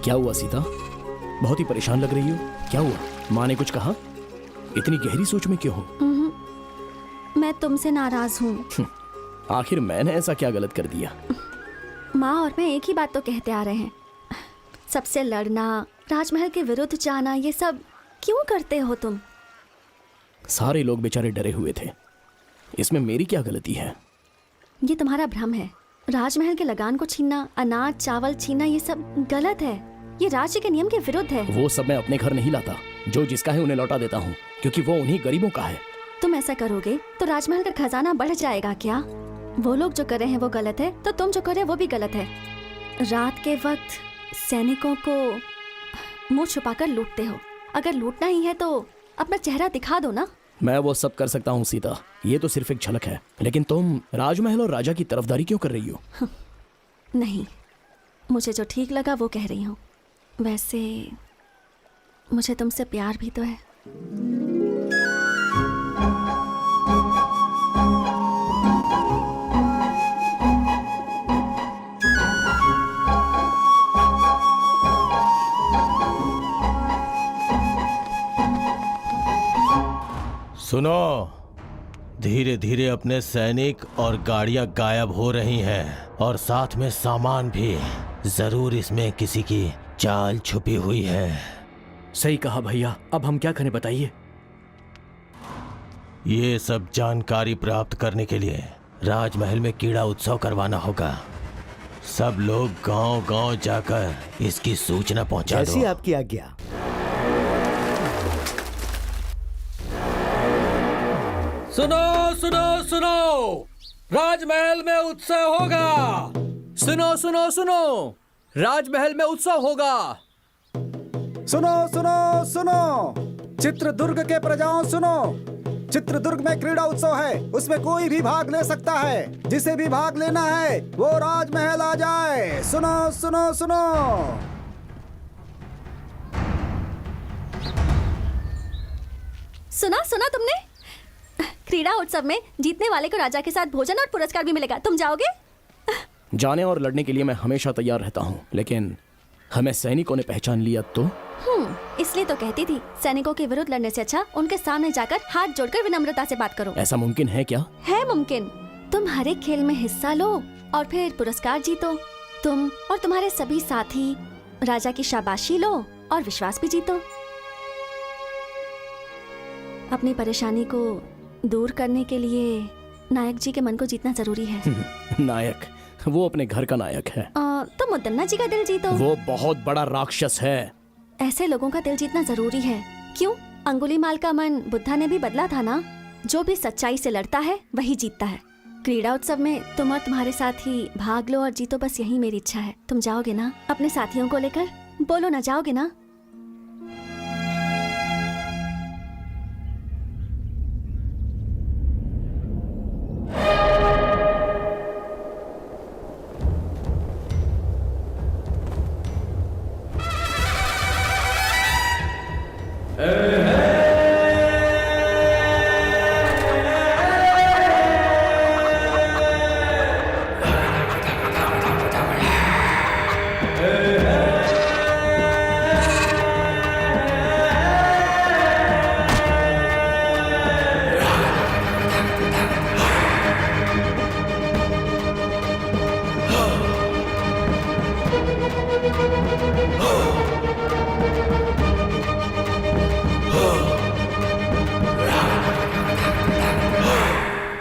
क्या हुआ सीता? बहुत ही परेशान लग रही हो। क्या हुआ? माँ ने कुछ कहा? इतनी गहरी सोच में क्यों हो? मैं तुमसे नाराज हूँ। आखिर मैंने ऐसा क्या गलत कर दिया? माँ और मैं एक ही बात तो कहते आ रहे हैं, सबसे लड़ना, राजमहल के विरुद्ध जाना, ये सब क्यों करते हो तुम? सारे लोग बेचारे डरे हुए थे, इसमें मेरी क्या गलती है? ये तुम्हारा भ्रम है। राजमहल के लगान को छीनना, अनाज चावल छीनना, ये सब गलत है। ये राज्य के नियम के विरुद्ध है। वो सब मैं अपने घर नहीं लाता। जो जिसका है उन्हें लौटा देता हूँ, क्योंकि वो उन्हीं गरीबों का है। तुम ऐसा करोगे तो राजमहल का खजाना बढ़ जाएगा क्या? वो लोग जो कर रहे हैं वो गलत है, तो तुम जो कर रहे हो वो भी गलत है। रात के वक्त सैनिकों को मुंह छुपाकर लूटते हो। अगर लूटना ही है तो अपना चेहरा दिखा दो ना। मैं वो सब कर सकता हूँ सीता, ये तो सिर्फ एक झलक है। लेकिन तुम राजमहल और राजा की तरफदारी क्यों कर रही हो? नहीं, मुझे जो ठीक लगा वो कह रही हूँ। वैसे मुझे तुमसे प्यार भी तो है। सुनो, धीरे धीरे अपने सैनिक और गाड़ियां गायब हो रही हैं और साथ में सामान भी। जरूर इसमें किसी की चाल छुपी हुई है। सही कहा भैया, अब हम क्या करें बताइए? ये सब जानकारी प्राप्त करने के लिए राजमहल में कीड़ा उत्सव करवाना होगा। सब लोग गांव-गांव जाकर इसकी सूचना पहुंचा दो। जैसी आपकी आज्ञा। सुनो सुनो सुनो, राजमहल में उत्सव होगा। सुनो सुनो सुनो, राजमहल में उत्सव होगा। सुनो सुनो सुनो, चित्रदुर्ग के प्रजाओं सुनो, चित्रदुर्ग में क्रीड़ा उत्सव है, उसमें कोई भी भाग ले सकता है। जिसे भी भाग लेना है वो राजमहल आ जाए। सुनो सुनो सुनो। सुना तुमने? क्रीड़ा उत्सव में जीतने वाले को राजा के साथ भोजन और पुरस्कार भी मिलेगा। तुम जाओगे? जाने और लड़ने के लिए मैं हमेशा तैयार रहता हूँ, लेकिन हमें सैनिकों ने पहचान लिया तो? इसलिए तो कहती थी, सैनिकों के विरुद्ध लड़ने से अच्छा उनके सामने जाकर हाथ जोड़कर विनम्रता से बात करो। ऐसा मुमकिन है क्या? है मुमकिन। तुम हर एक खेल में हिस्सा लो और फिर पुरस्कार जीतो। तुम और तुम्हारे सभी साथी राजा की शाबाशी लो और विश्वास भी जीतो। अपनी परेशानी को दूर करने के लिए नायक जी के मन को जीतना जरूरी है। नायक? वो अपने घर का नायक है। तो मुदन्ना जी का दिल जीतो। वो बहुत बड़ा राक्षस है। ऐसे लोगों का दिल जीतना जरूरी है। क्यों? अंगुलीमाल का मन बुद्धा ने भी बदला था ना। जो भी सच्चाई से लड़ता है वही जीतता है। क्रीड़ा उत्सव में तुम और तुम्हारे साथी भाग लो और जीतो, बस यही मेरी इच्छा है। तुम जाओगे ना अपने साथियों को लेकर? बोलो ना, जाओगे ना?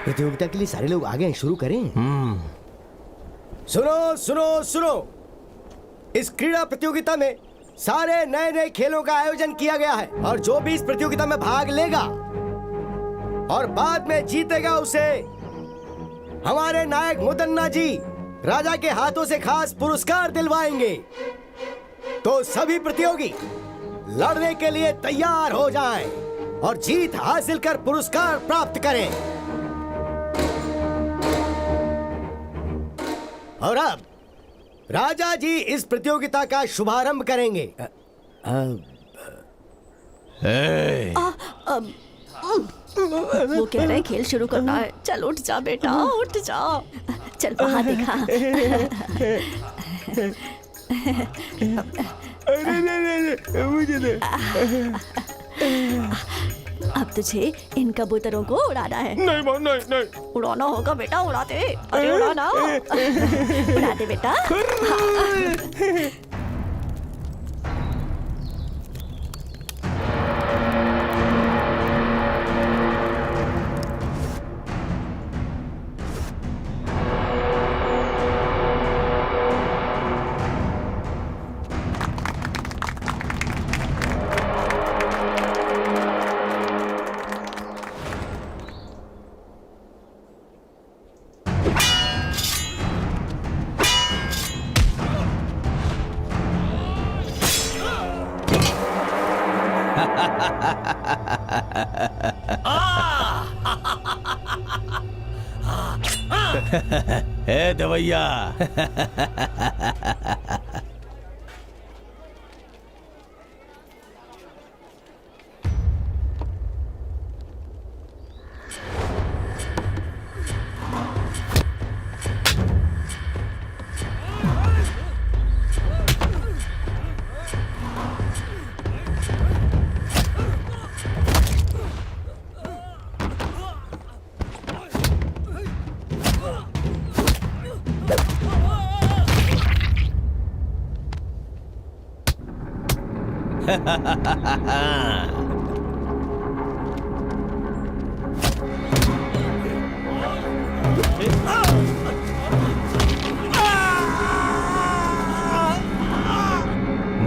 प्रतियोगिता के लिए सारे लोग आ गए हैं, शुरू करें? सुनो सुनो सुनो, इस क्रीड़ा प्रतियोगिता में सारे नए नए खेलों का आयोजन किया गया है और जो भी इस प्रतियोगिता में भाग लेगा और बाद में जीतेगा उसे हमारे नायक मुदन्ना जी राजा के हाथों से खास पुरस्कार दिलवाएंगे। तो सभी प्रतियोगी लड़ने के लिए तैयार हो जाएं और जीत हासिल कर पुरस्कार प्राप्त करें। और अब राजा जी इस प्रतियोगिता का शुभारंभ करेंगे। वो कह रहे खेल शुरू करना है। चल उठ जा बेटा, उठ जा। चल वहाँ देखा। अरे नहीं, मुझे दे। अब तुझे इन कबूतरों को उड़ाना है। नहीं माँ, नहीं। उड़ाना होगा बेटा, उड़ाते। अरे उड़ाना। उड़ाते बेटा। ए दवैया।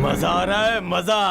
मजा आ रहा है, मजा।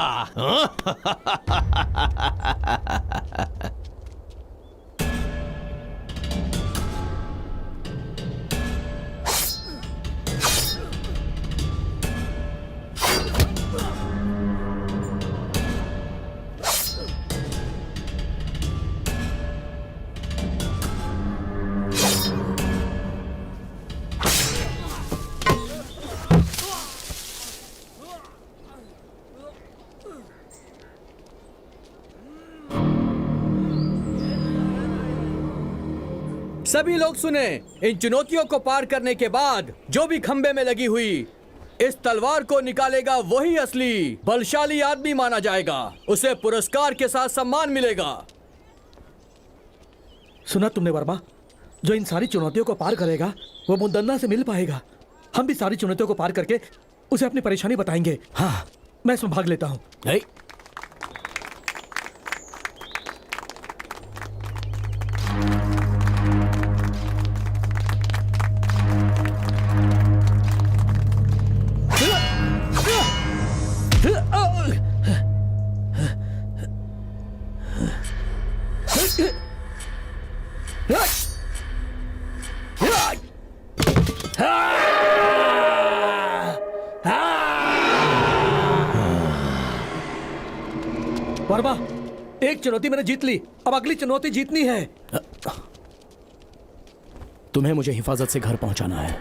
सभी लोग सुने, इन चुनौतियों को पार करने के बाद जो भी खंबे में लगी हुई इस तलवार को निकालेगा वही असली बलशाली आदमी माना जाएगा। उसे पुरस्कार के साथ सम्मान मिलेगा। सुना तुमने वर्मा? जो इन सारी चुनौतियों को पार करेगा वो मुदन्ना से मिल पाएगा। हम भी सारी चुनौतियों को पार करके उसे अपनी परेशानी बताएंगे। हाँ, मैं इसमें भाग लेता हूँ। वर्मा, एक चुनौती मैंने जीत ली, अब अगली चुनौती जीतनी है। तुम्हें मुझे हिफाजत से घर पहुंचाना है।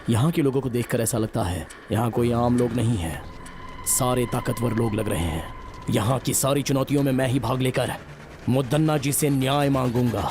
यहाँ के लोगों को देखकर ऐसा लगता है यहाँ कोई आम लोग नहीं है, सारे ताकतवर लोग लग रहे हैं। यहाँ की सारी चुनौतियों में मैं ही भाग लेकर मुदन्ना जी से न्याय मांगूंगा।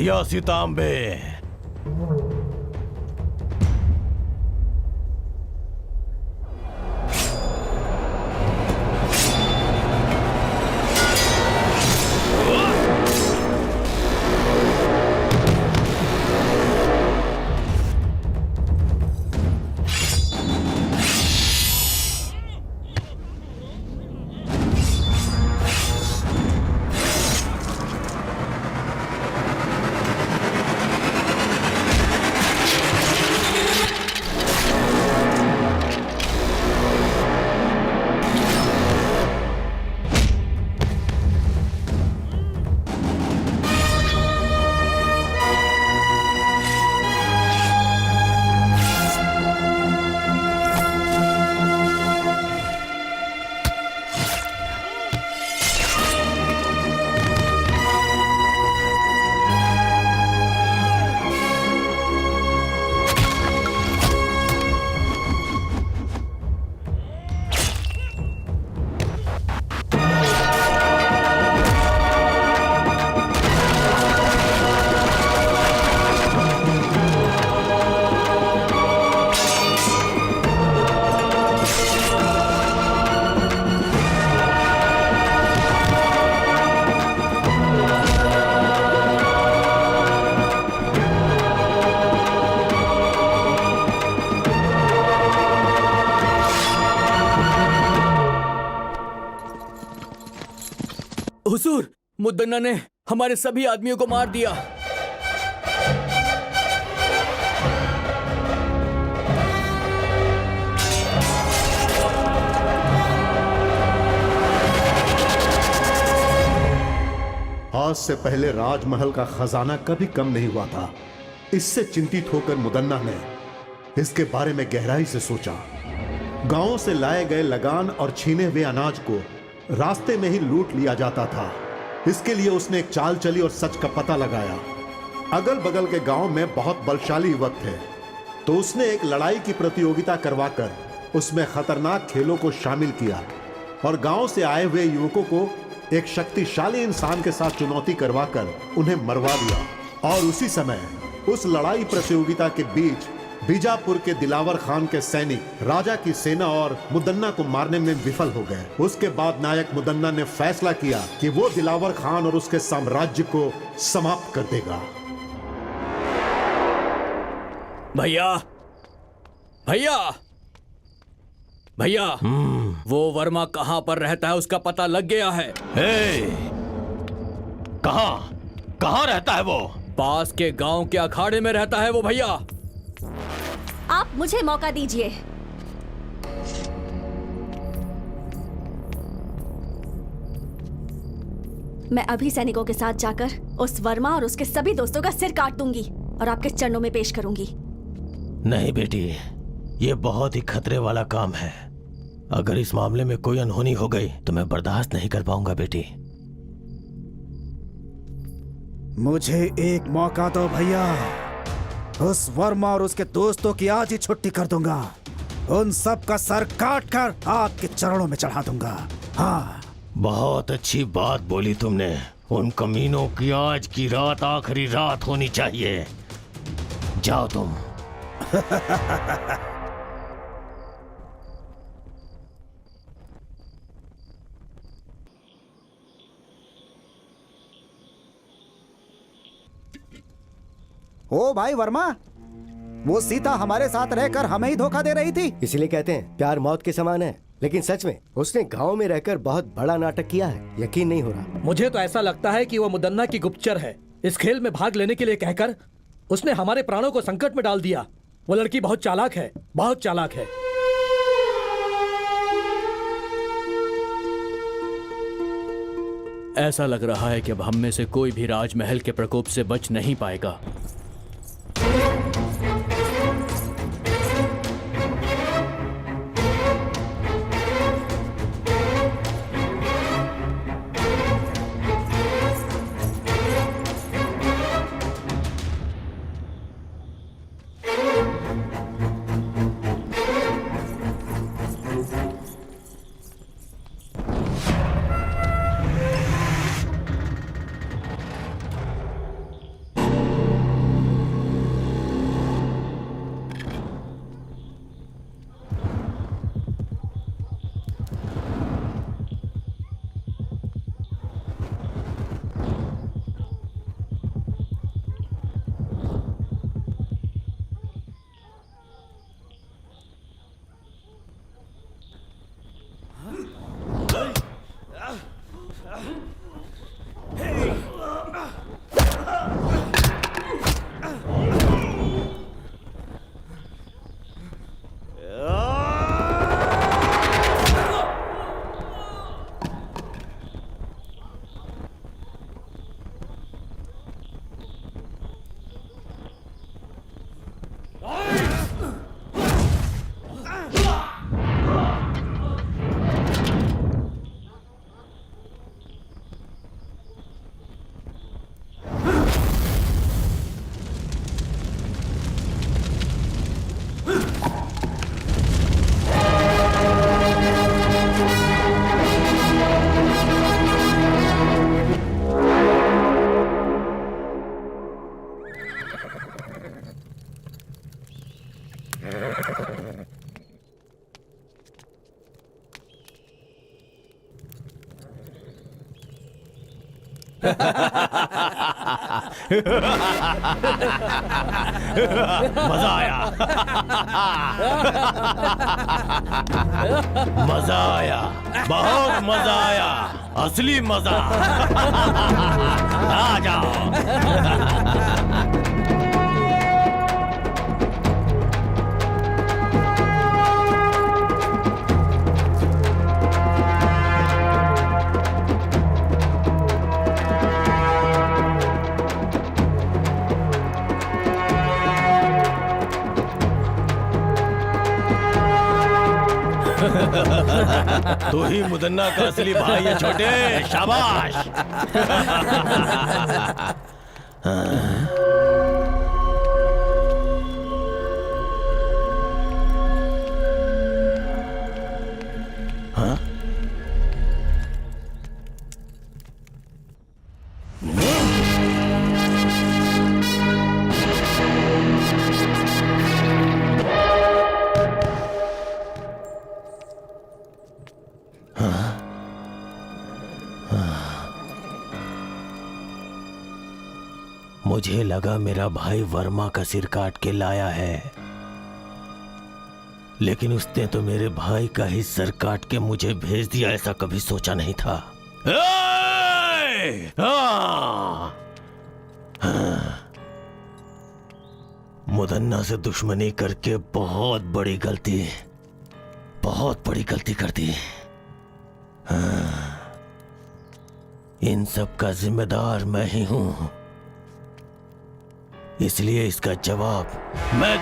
बढ़िया सीतांबे। हुजूर, मुद्दन्ना ने हमारे सभी आदमियों को मार दिया। आज से पहले राजमहल का खजाना कभी कम नहीं हुआ था। इससे चिंतित होकर मुदन्ना ने इसके बारे में गहराई से सोचा। गांवों से लाए गए लगान और छीने हुए अनाज को रास्ते में ही लूट लिया जाता था। इसके लिए उसने एक चाल चली और सच का पता लगाया। अगल बगल के गांव में बहुत बलशाली युवक थे, तो उसने एक लड़ाई की प्रतियोगिता करवाकर उसमें खतरनाक खेलों को शामिल किया और गांव से आए हुए युवकों को एक शक्तिशाली इंसान के साथ चुनौती करवाकर उन्हें मरवा दिया। और उसी समय उस लड़ाई प्रतियोगिता के बीच बीजापुर के दिलावर खान के सैनिक राजा की सेना और मुदन्ना को मारने में विफल हो गए। उसके बाद नायक मुदन्ना ने फैसला किया कि वो दिलावर खान और उसके साम्राज्य को समाप्त कर देगा। भैया, भैया, भैया, वो वर्मा कहां पर रहता है उसका पता लग गया है। कहां रहता है वो? पास के गांव के अखाड़े में रहता है वो भैया। आप मुझे मौका दीजिए। मैं अभी सैनिकों के साथ जाकर उस वर्मा और उसके सभी दोस्तों का सिर काट दूंगी और आपके चरणों में पेश करूंगी। नहीं बेटी, ये बहुत ही खतरे वाला काम है। अगर इस मामले में कोई अनहोनी हो गई तो मैं बर्दाश्त नहीं कर पाऊंगा बेटी। मुझे एक मौका दो भैया। उस वर्मा और उसके दोस्तों की आज ही छुट्टी कर दूंगा। उन सब का सर काट कर आपके चरणों में चढ़ा दूंगा। हाँ, बहुत अच्छी बात बोली तुमने। उन कमीनों की आज की रात आखिरी रात होनी चाहिए। जाओ तुम। ओ भाई वर्मा, वो सीता हमारे साथ रहकर हमें ही धोखा दे रही थी। इसीलिए कहते हैं प्यार मौत के समान है। लेकिन सच में उसने गांव में रहकर बहुत बड़ा नाटक किया है। यकीन नहीं हो रहा। मुझे तो ऐसा लगता है कि वो मुदन्ना की गुप्तचर है। इस खेल में भाग लेने के लिए कहकर उसने हमारे प्राणों को संकट में डाल दिया। वो लड़की बहुत चालाक है, बहुत चालाक है। ऐसा लग रहा है कि अब हम में से कोई भी राजमहल के प्रकोप से बच नहीं पाएगा। मजा आया। मजा आया, बहुत मजा आया, असली मजा। आ जाओ। तू ही मुदन्ना का असली भाई है छोटे, शाबाश। हाँ? मुझे लगा मेरा भाई वर्मा का सिर काट के लाया है, लेकिन उसने तो मेरे भाई का ही सर काट के मुझे भेज दिया। ऐसा कभी सोचा नहीं था। मुदन्ना से दुश्मनी करके बहुत बड़ी गलती कर दी। इन सब का जिम्मेदार मैं ही हूं, इसलिए इसका जवाब मैं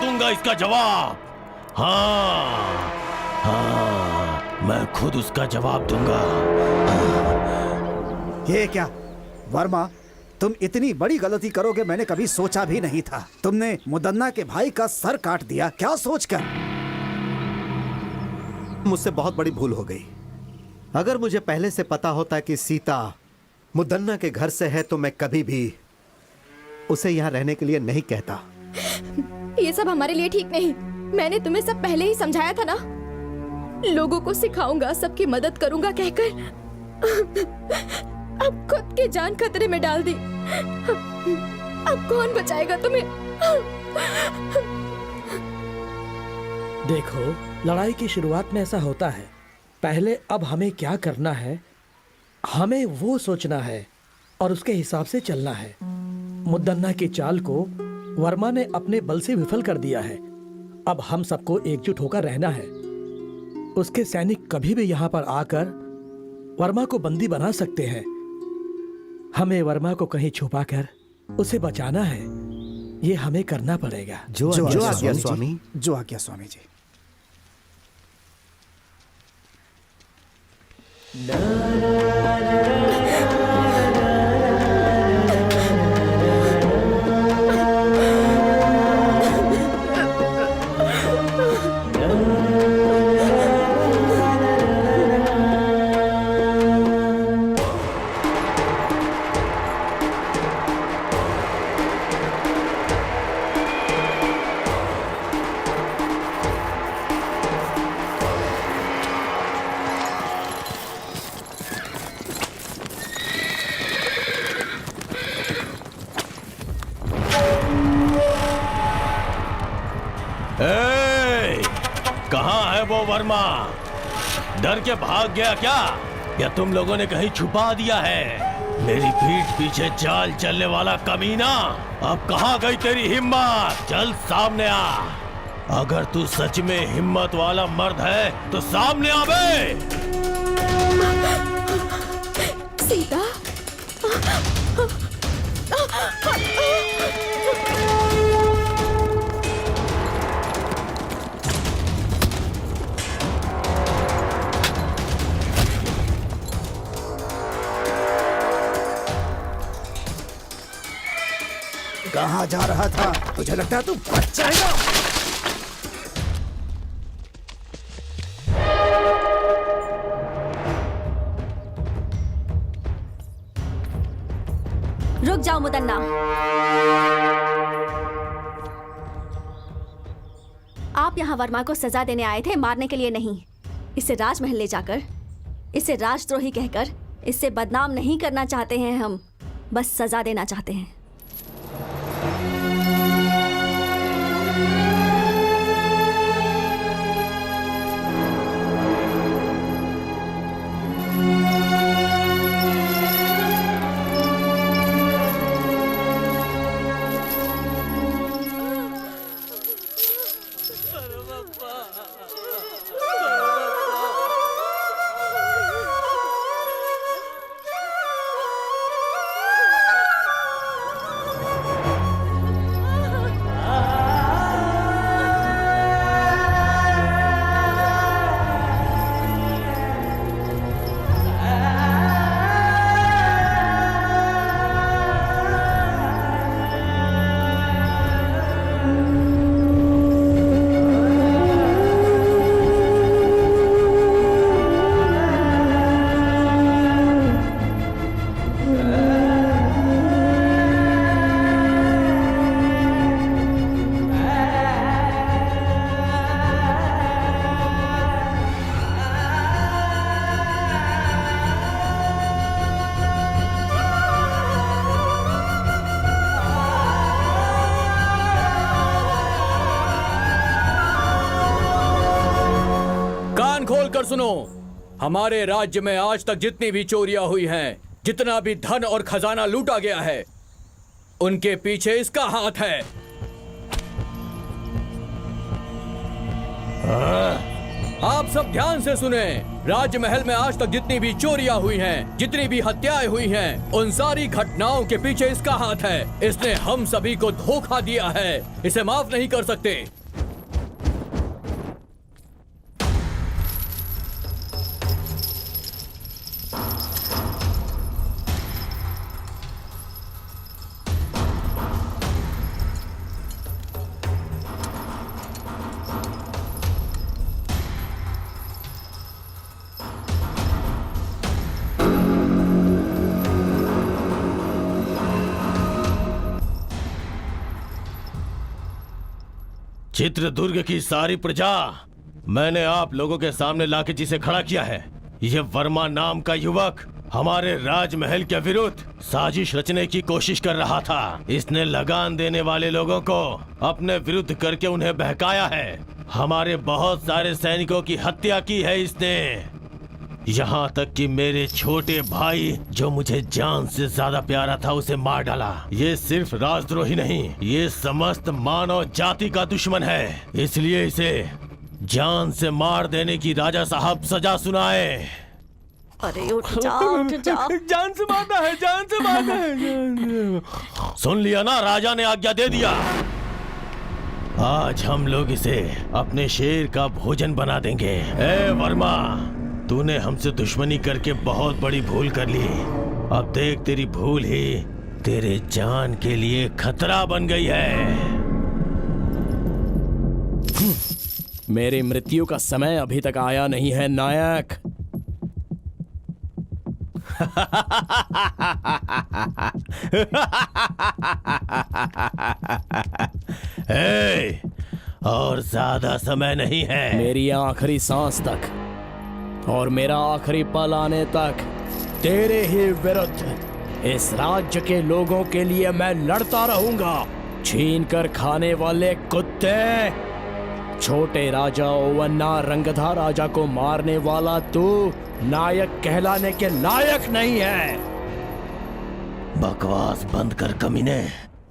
दूंगा इसका जवाब। हाँ, मैं खुद उसका जवाब दूंगा। ये क्या वर्मा, तुम इतनी बड़ी गलती करोगे मैंने कभी सोचा भी नहीं था। तुमने मुदन्ना के भाई का सर काट दिया, क्या सोचकर? मुझसे बहुत बड़ी भूल हो गई। अगर मुझे पहले से पता होता कि सीता मुदन्ना के घर से है तो मैं कभी भी उसे यहाँ रहने के लिए नहीं कहता। ये सब हमारे लिए ठीक नहीं। मैंने तुम्हें सब पहले ही समझाया था ना। लोगों को सिखाऊंगा, सबकी मदद करूंगा कहकर अब खुद की जान खतरे में डाल दी। अब कौन बचाएगा तुम्हें? देखो, लड़ाई की शुरुआत में ऐसा होता है। पहले अब हमें क्या करना है, हमें वो सोचना है और उसके हिसाब से चलना है। मुदन्ना की चाल को वर्मा ने अपने बल से विफल कर दिया है। अब हम सबको एकजुट होकर रहना है। उसके सैनिक कभी भी यहाँ पर आकर वर्मा को बंदी बना सकते हैं। हमें वर्मा को कहीं छुपाकर उसे बचाना है। ये हमें करना पड़ेगा। जो आज्ञा स्वामी। जो आज्ञा स्वामी जी। कहाँ है वो वर्मा? डर के भाग गया क्या, या तुम लोगों ने कहीं छुपा दिया है? मेरी पीठ पीछे चाल चलने वाला कमीना, अब कहाँ गई तेरी हिम्मत? चल सामने आ। अगर तू सच में हिम्मत वाला मर्द है तो सामने आ बे। सीता, कहाँ जा रहा था? तुझे लगता है तू बच जाएगा? रुक जाओ मुदन्ना। आप यहाँ वर्मा को सजा देने आए थे, मारने के लिए नहीं। इसे राजमहल ले जाकर इसे राजद्रोही कहकर इससे बदनाम नहीं करना चाहते हैं हम, बस सजा देना चाहते हैं। खोल कर सुनो, हमारे राज्य में आज तक जितनी भी चोरियां हुई हैं, जितना भी धन और खजाना लूटा गया है, उनके पीछे इसका हाथ है। आप सब ध्यान से सुने, राजमहल में आज तक जितनी भी चोरियां हुई हैं, जितनी भी हत्याएं हुई हैं, उन सारी घटनाओं के पीछे इसका हाथ है। इसने हम सभी को धोखा दिया है, इसे माफ नहीं कर सकते। चित्रदुर्ग की सारी प्रजा मैंने आप लोगों के सामने लाके जिसे खड़ा किया है, यह वर्मा नाम का युवक हमारे राजमहल के विरुद्ध साजिश रचने की कोशिश कर रहा था। इसने लगान देने वाले लोगों को अपने विरुद्ध करके उन्हें बहकाया है। हमारे बहुत सारे सैनिकों की हत्या की है इसने, यहाँ तक कि मेरे छोटे भाई जो मुझे जान से ज्यादा प्यारा था उसे मार डाला। ये सिर्फ राजद्रोही नहीं, ये समस्त मानव जाति का दुश्मन है। इसलिए इसे जान से मार देने की राजा साहब सजा सुनाए। अरे उठ जाओ, उठ जाओ। जान से मारना है, जान से मारना है। सुन लिया ना, राजा ने आज्ञा दे दिया। आज हम लोग इसे अपने शेर का भोजन बना देंगे। ए वर्मा, तूने हमसे दुश्मनी करके बहुत बड़ी भूल कर ली। अब देख, तेरी भूल ही तेरे जान के लिए खतरा बन गई है। मेरी मृत्यु का समय अभी तक आया नहीं है नायक। ए, और ज्यादा समय नहीं है। मेरी आखिरी सांस तक और मेरा आखिरी पल आने तक तेरे ही विरुद्ध इस राज्य के लोगों के लिए मैं लड़ता रहूंगा। छीन कर खाने वाले कुत्ते, छोटे राजा ओवन्ना रंगधा राजा को मारने वाला तू नायक कहलाने के लायक नहीं है। बकवास बंद कर कमीने।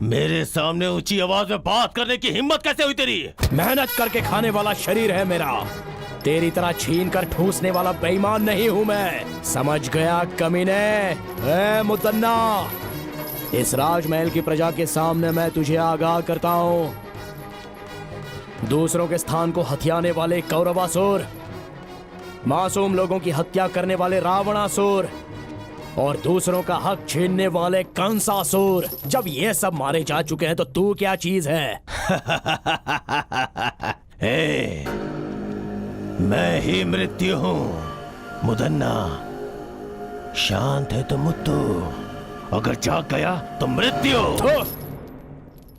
मेरे सामने ऊंची आवाज में बात करने की हिम्मत कैसे हुई तेरी? मेहनत करके खाने वाला शरीर है मेरा, तेरी तरह छीन कर ठूसने वाला बेईमान नहीं हूं मैं। समझ गया कमीने? ए मुदन्ना, इस राजमहल की प्रजा के सामने मैं तुझे आगाह करता हूं, दूसरों के स्थान को हथियाने वाले कौरवासुर, मासूम लोगों की हत्या करने वाले रावणासुर और दूसरों का हक छीनने वाले कंसासुर, जब ये सब मारे जा चुके हैं तो तू क्या चीज है? मैं ही मृत्यु हूँ। मुदन्ना, शांत है तो मुत्तु, अगर जाग गया तो मृत्यु।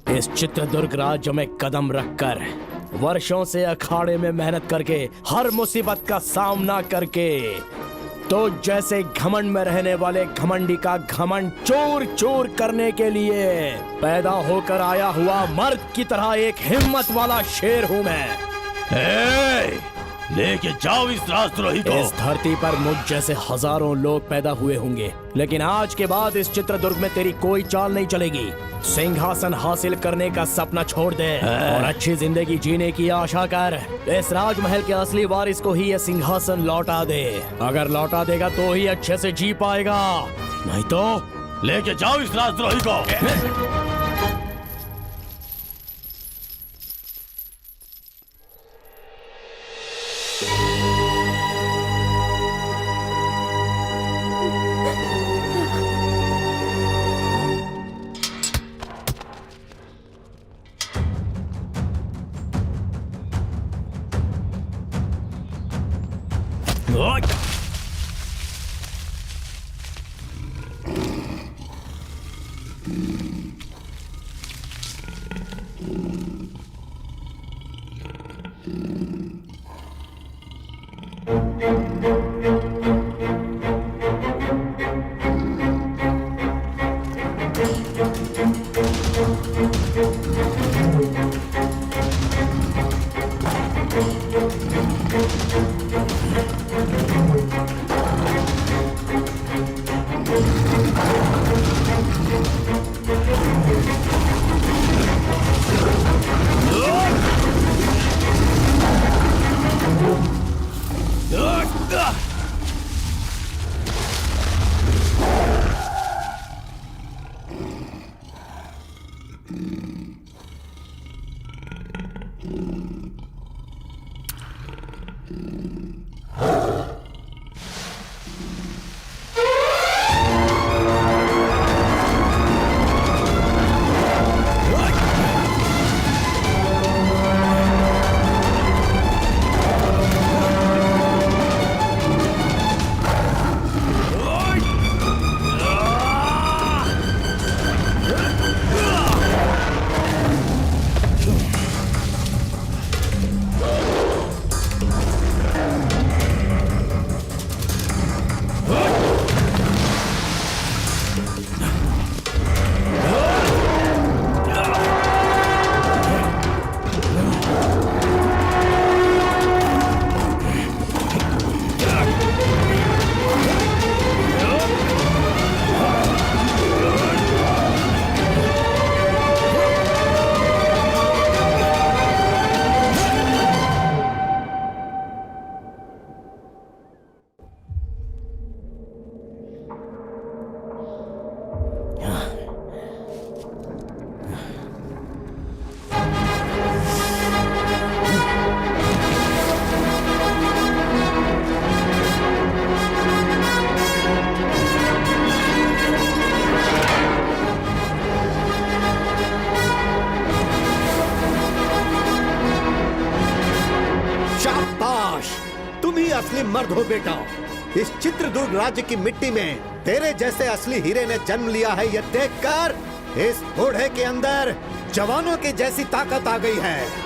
इस चित्रदुर्ग राज्य में कदम रखकर, वर्षों से अखाड़े में मेहनत करके, हर मुसीबत का सामना करके तो जैसे घमंड में रहने वाले घमंडी का घमंड चूर चूर करने के लिए पैदा होकर आया हुआ मर्द की तरह एक हिम्मत वाला शेर हूँ मैं। लेके जाओ इस राजद्रोही को। इस धरती पर मुझ जैसे हजारों लोग पैदा हुए होंगे, लेकिन आज के बाद इस चित्रदुर्ग में तेरी कोई चाल नहीं चलेगी। सिंहासन हासिल करने का सपना छोड़ दे और अच्छी जिंदगी जीने की आशा कर। इस राजमहल के असली वारिस को ही यह सिंहासन लौटा दे। अगर लौटा देगा तो ही अच्छे से जी पाएगा, नहीं तो लेके जाओ इस राजद्रोही को। असली मर्द हो बेटा। इस चित्रदुर्ग राज्य की मिट्टी में तेरे जैसे असली हीरे ने जन्म लिया है, यह देखकर इस बूढ़े के अंदर जवानों की जैसी ताकत आ गई है।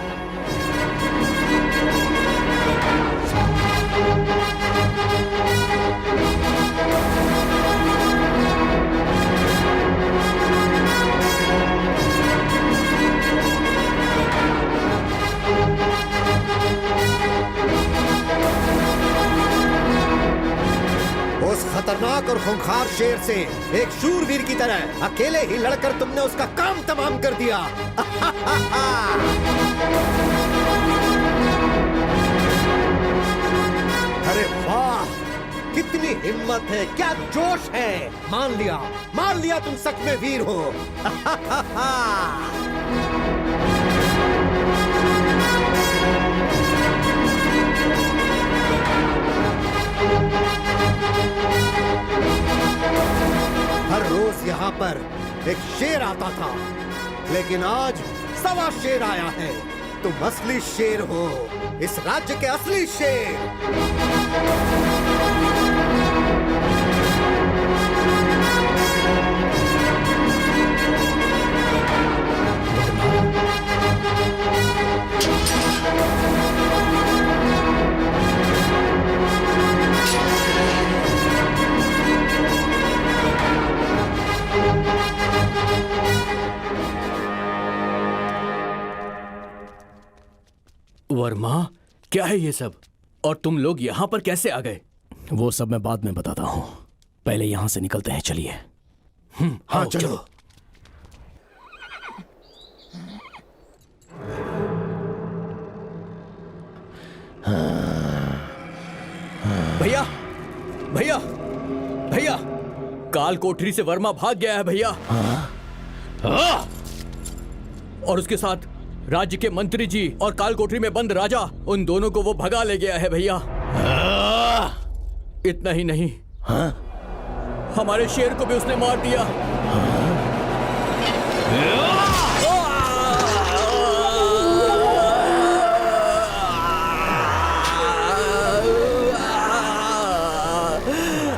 उस खतरनाक और खूंखार शेर से एक शूरवीर की तरह अकेले ही लड़कर तुमने उसका काम तमाम कर दिया। अरे वाह, कितनी हिम्मत है, क्या जोश है। मान लिया तुम सच में वीर हो। हर रोज यहाँ पर एक शेर आता था, लेकिन आज सवा शेर आया है। तुम असली शेर हो, इस राज्य के असली शेर। वर्मा, क्या है ये सब? और तुम लोग यहाँ पर कैसे आ गए? वो सब मैं बाद में बताता हूँ, पहले यहाँ से निकलते हैं, चलिए। हाँ चलो। भैया, भैया, भैया, काल कोठरी से वर्मा भाग गया है भैया। और उसके साथ राज्य के मंत्री जी और काल कोठरी में बंद राजा, उन दोनों को वो भगा ले गया है भैया। इतना ही नहीं, हमारे शेर को भी उसने मार दिया।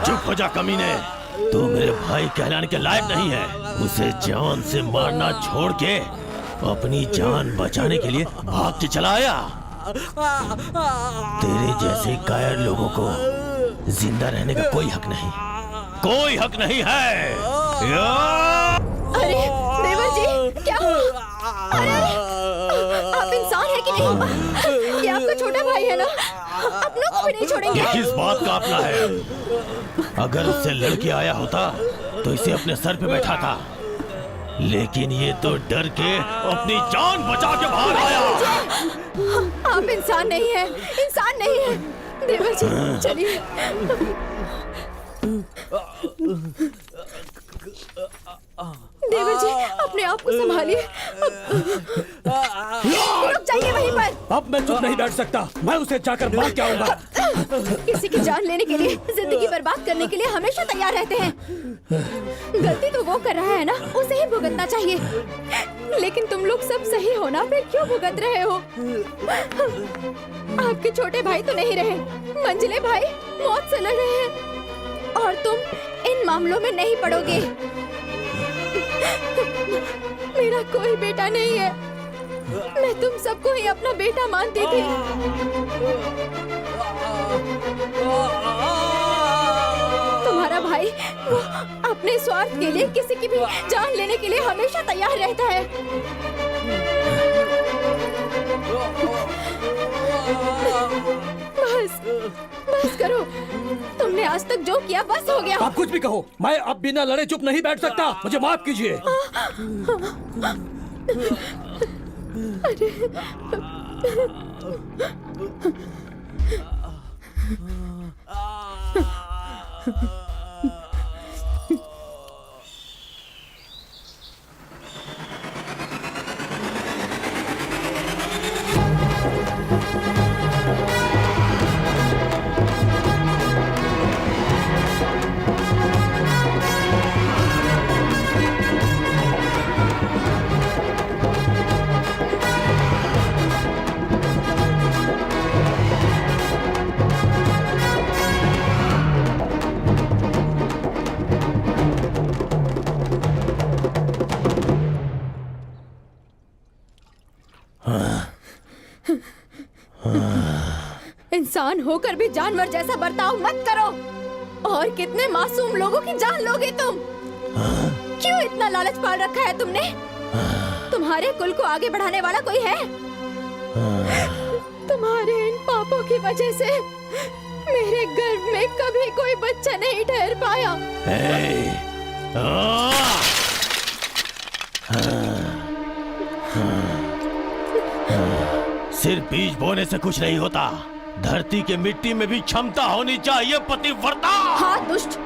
चुप हो जा कमीने, तू मेरे भाई कहलाने के लायक नहीं है। उसे जान से मारना छोड़ के अपनी जान बचाने के लिए भाग के चला आया। तेरे जैसे कायर लोगों को जिंदा रहने का कोई हक नहीं, कोई हक नहीं है। अरे देवर जी, क्या हुआ? अरे आप इंसान है कि नहीं? ये आपका छोटा भाई है ना, अपनों को भी नहीं छोड़ेंगे। ये किस बात का अपना है? अगर उससे लड़के आया होता तो इसे अपने सर पे बैठा था, लेकिन ये तो डर के अपनी जान बचा के बाहर आया। आप इंसान नहीं है, इंसान नहीं है। देवर जी चलिए। देवर जी अपने आप को संभालिए। रुक जाइए वहीं पर। अब मैं चुप नहीं बैठ सकता, मैं उसे जाकर मार के आऊंगा। किसी की जान लेने के लिए, जिंदगी बर्बाद करने के लिए हमेशा तैयार रहते हैं। गलती तो वो कर रहा है ना, उसे ही भुगतना चाहिए। लेकिन तुम लोग सब सही हो ना, फिर क्यों भुगत रहे हो? आपके छोटे भाई तो नहीं रहे, मंझले भाई मौत से लड़ रहे हैं, और तुम इन मामलों में नहीं पड़ोगे। मेरा कोई बेटा नहीं है, मैं तुम सबको ही अपना बेटा मानती थी। तुम्हारा भाई वो अपने स्वार्थ के लिए किसी की भी जान लेने के लिए हमेशा तैयार रहता है। बस बस करो, तुमने आज तक जो किया बस हो गया। आप कुछ भी कहो, मैं अब बिना लड़े चुप नहीं बैठ सकता, मुझे माफ कीजिए। इंसान होकर भी जानवर जैसा बर्ताव मत करो। और कितने मासूम लोगों की जान लोगे तुम? क्यों इतना लालच पाल रखा है तुमने? तुम्हारे कुल को आगे बढ़ाने वाला कोई है? तुम्हारे इन पापों की वजह से मेरे गर्भ में कभी कोई बच्चा नहीं ठहर पाया। सिर्फ बीज बोने से कुछ नहीं होता, धरती के मिट्टी में भी क्षमता होनी चाहिए पतिव्रता। हाँ दुष्ट,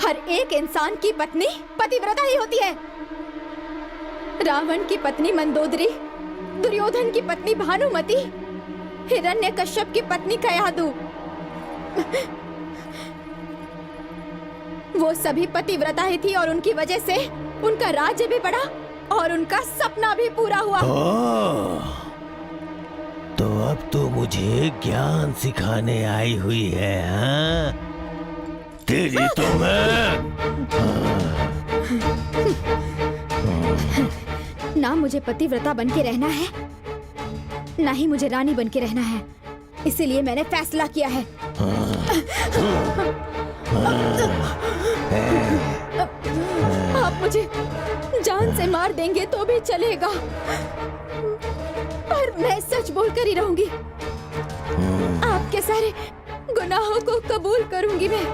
हर एक इंसान की पत्नी पतिव्रता ही होती है। रावण की पत्नी मंदोदरी, दुर्योधन की पत्नी भानुमति, हिरण्यकश्यप की पत्नी कयादु, वो सभी पतिव्रता ही थी, और उनकी वजह से उनका राज्य भी बढ़ा और उनका सपना भी पूरा हुआ। तो अब तो मुझे ज्ञान सिखाने आई हुई है, हाँ? तेरी तो मैं ना मुझे पतिव्रता बन के रहना है, ना ही मुझे रानी बन के रहना है। इसीलिए मैंने फैसला किया है। आप मुझे जान से मार देंगे तो भी चलेगा, और मैं सच बोलकर ही रहूंगी। आपके सारे गुनाहों को कबूल करूंगी मैं।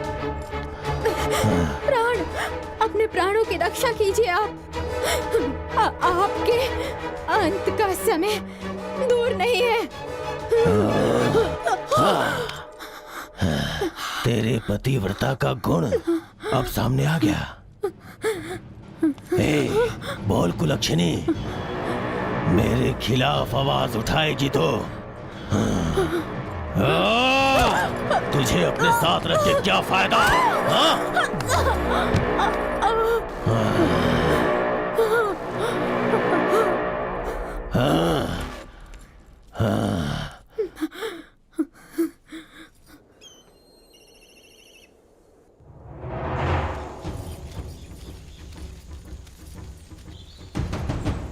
प्राण, अपने प्राणों की रक्षा कीजिए आप। आपके अंत का समय दूर नहीं है। तेरे पतिव्रता का गुण अब सामने आ गया। बोल कुलक्षणी, मेरे खिलाफ आवाज उठाएगी तो तुझे अपने साथ रख के क्या फायदा?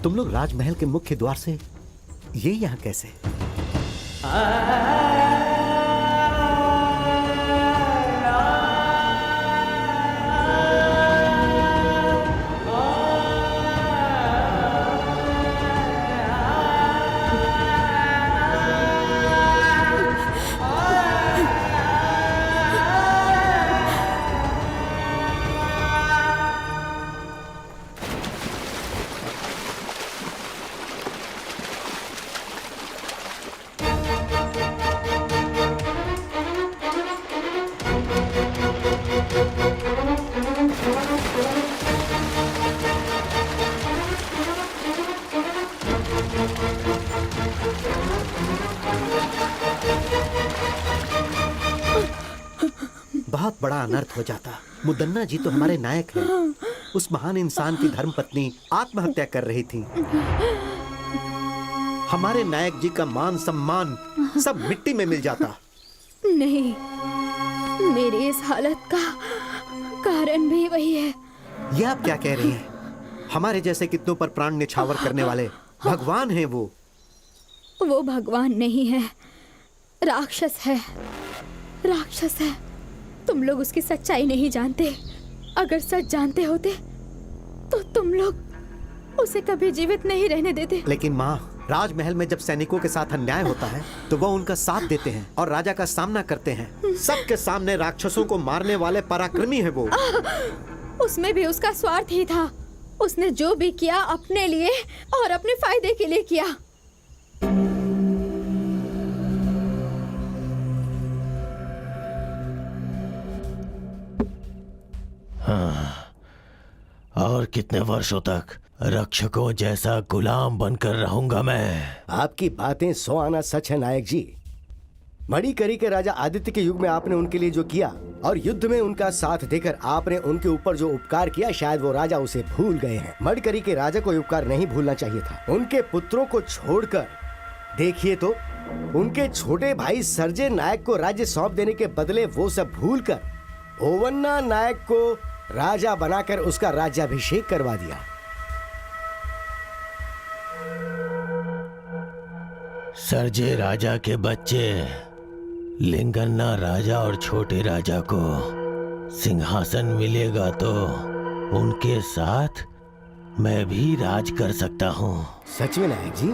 तुम लोग राजमहल के मुख्य द्वार से ये यहाँ कैसे? बहुत बड़ा अनर्थ हो जाता। मुदन्ना जी तो हमारे नायक हैं। उस महान इंसान की धर्मपत्नी आत्महत्या कर रही थी। हमारे नायक जी का मान सम्मान सब मिट्टी में मिल जाता। नहीं, मेरी इस हालत का कारण भी वही है। ये आप क्या कह रही हैं? हमारे जैसे कितनों पर प्राण न्यौछावर करने वाले भगवान हैं वो। वो भगवान नहीं है, राक्षस है। राक्षस है। तुम लोग उसकी सच्चाई नहीं जानते। अगर सच जानते होते तो तुम लोग उसे कभी जीवित नहीं रहने देते। लेकिन माँ, राजमहल में जब सैनिकों के साथ अन्याय होता है तो वो उनका साथ देते हैं और राजा का सामना करते हैं। सबके सामने राक्षसों को मारने वाले पराक्रमी है वो। उसमें भी उसका स्वार्थ ही था। उसने जो भी किया अपने लिए और अपने फायदे के लिए किया। और कितने वर्षों तक रक्षकों जैसा गुलाम बनकर रहूंगा मैं? आपकी बातें 100 आना सच है नायक जी। मणिकरी के राजा आदित्य के युग में आपने उनके लिए जो किया और युद्ध में उनका साथ देकर आपने उनके ऊपर जो उपकार किया, शायद वो राजा उसे भूल गए हैं। मणिकरी के राजा को उपकार नहीं भूलना चाहिए था। उनके पुत्रों को छोड़कर देखिए तो उनके छोटे भाई सर्जे नायक को राज्य सौंप देने के बदले वो सब भूलकर ओवन्ना नायक को राजा बनाकर उसका राज्याभिषेक करवा दिया। सर्जे राजा के बच्चे लिंगन्ना राजा और छोटे राजा को सिंहासन मिलेगा तो उनके साथ मैं भी राज कर सकता हूँ। सच में नायक जी?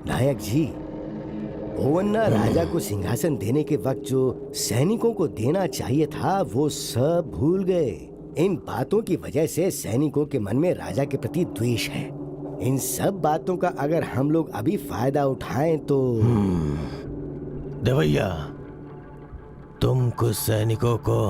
नायक जी, ओवन्ना राजा को सिंहासन देने के वक्त जो सैनिकों को देना चाहिए था वो सब भूल गए। इन बातों की वजह से सैनिकों के मन में राजा के प्रति द्वेष है। इन सब बातों का अगर हम लोग अभी फायदा उठाएं तो देवैया, तुम कुछ सैनिकों को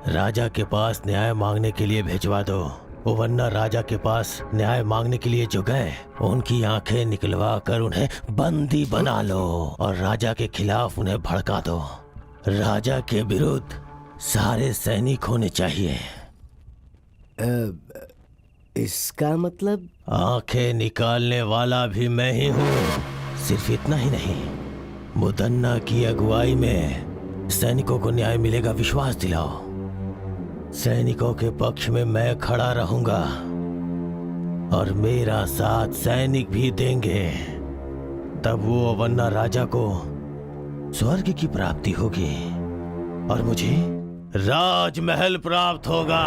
राजा के पास न्याय मांगने के लिए भिजवा दो। ओवन्ना राजा के पास न्याय मांगने के लिए जो गए उनकी आंखें निकलवा कर उन्हें बंदी बना लो और राजा के खिलाफ उन्हें भड़का दो। राजा के विरुद्ध सारे सैनिक होने चाहिए। इसका मतलब? आंखें निकालने वाला भी मैं ही हूँ। सिर्फ इतना ही नहीं, मुदन्ना की अगुवाई में सैनिकों को न्याय मिलेगा, विश्वास दिलाओ। सैनिकों के पक्ष में मैं खड़ा रहूंगा और मेरा साथ सैनिक भी देंगे। तब वो ओवन्ना राजा को स्वर्ग की प्राप्ति होगी और मुझे राजमहल प्राप्त होगा।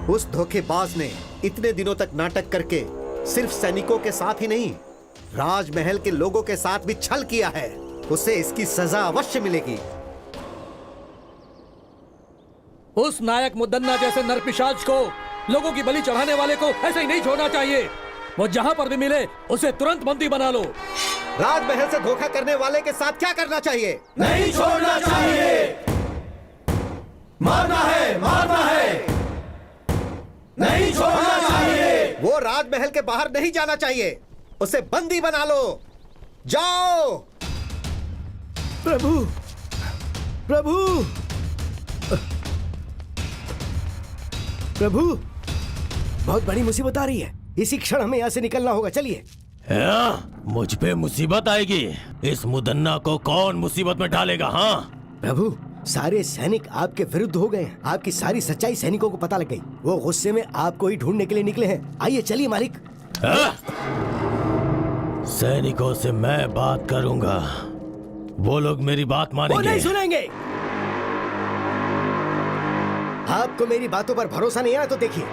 उस धोखेबाज ने इतने दिनों तक नाटक करके सिर्फ सैनिकों के साथ ही नहीं, राजमहल के लोगों के साथ भी छल किया है। उसे इसकी सजा अवश्य मिलेगी। उस नायक मुदन्ना जैसे नरपिशाच को, लोगों की बलि चढ़ाने वाले को ऐसे ही नहीं छोड़ना चाहिए। वो जहां पर भी मिले उसे तुरंत बंदी बना लो। राजमहल से धोखा करने वाले के साथ क्या करना चाहिए? नहीं छोड़ना चाहिए। मारना है, मारना है। नहीं छोड़ना चाहिए। वो राजमहल के बाहर नहीं जाना चाहिए। उसे बंदी बना लो। जाओ। प्रभु, प्रभु, प्रभु, बहुत बड़ी मुसीबत आ रही है। इसी क्षण हमें यहाँ से निकलना होगा। चलिए। मुझ पे मुसीबत आएगी? इस मुदन्ना को कौन मुसीबत में डालेगा? हाँ प्रभु, सारे सैनिक आपके विरुद्ध हो गए हैं। आपकी सारी सच्चाई सैनिकों को पता लग गई। वो गुस्से में आपको ही ढूंढने के लिए निकले हैं। आइए चलिए मालिक। सैनिकों से मैं बात करूंगा। वो लोग मेरी बात वो मानेंगे। नहीं सुनेंगे। आपको मेरी बातों पर भरोसा नहीं है ना, तो देखिए।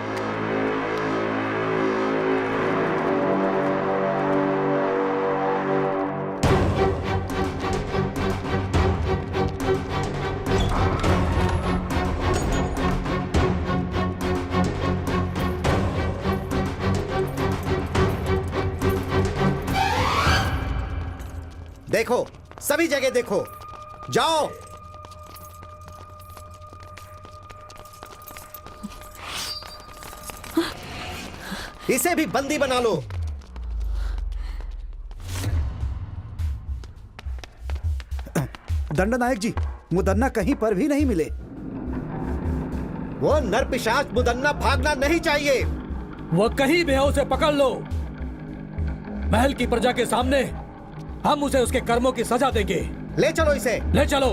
देखो, सभी जगह देखो। जाओ। इसे भी बंदी बना लो। दंडनायक जी, मुदन्ना कहीं पर भी नहीं मिले। वो नरपिशाच मुदन्ना भागना नहीं चाहिए। वो कहीं भी है, उसे पकड़ लो। महल की प्रजा के सामने हम उसे उसके कर्मों की सजा देंगे। ले चलो इसे। ले चलो।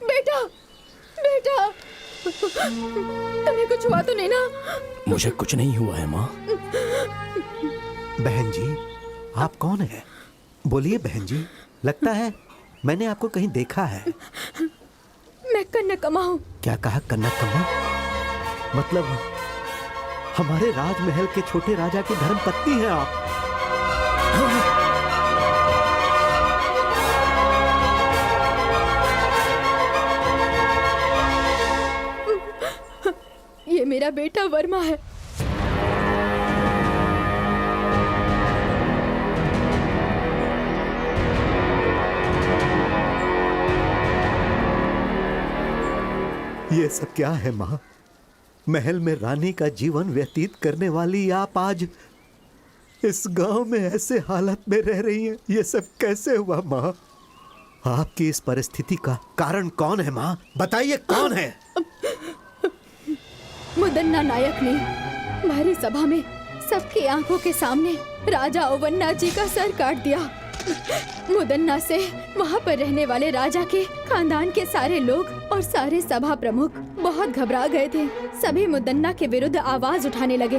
बेटा, बेटा, तुम्हें कुछ हुआ तो नहीं ना? मुझे कुछ नहीं हुआ है माँ। बहन जी, आप कौन है? बोलिए बहन जी। लगता है मैंने आपको कहीं देखा है। मैं कन्नकम्मा हूँ। क्या कहा? कन्नकम्मा? मतलब हमारे राजमहल के छोटे राजा की धर्म पत्नी हैं आप? ये मेरा बेटा वर्मा है। ये सब क्या है माँ? महल में रानी का जीवन व्यतीत करने वाली आप आज इस गांव में ऐसे हालत में रह रही हैं। ये सब कैसे हुआ माँ? आपकी इस परिस्थिति का कारण कौन है माँ? बताइए कौन है? मुदन्ना नायक ने भारी सभा में सबकी आंखों के सामने राजा ओवन्ना जी का सर काट दिया। मुदन्ना से वहाँ पर रहने वाले राजा के खानदान के सारे लोग और सारे सभा प्रमुख बहुत घबरा गए थे। सभी मुदन्ना के विरुद्ध आवाज उठाने लगे।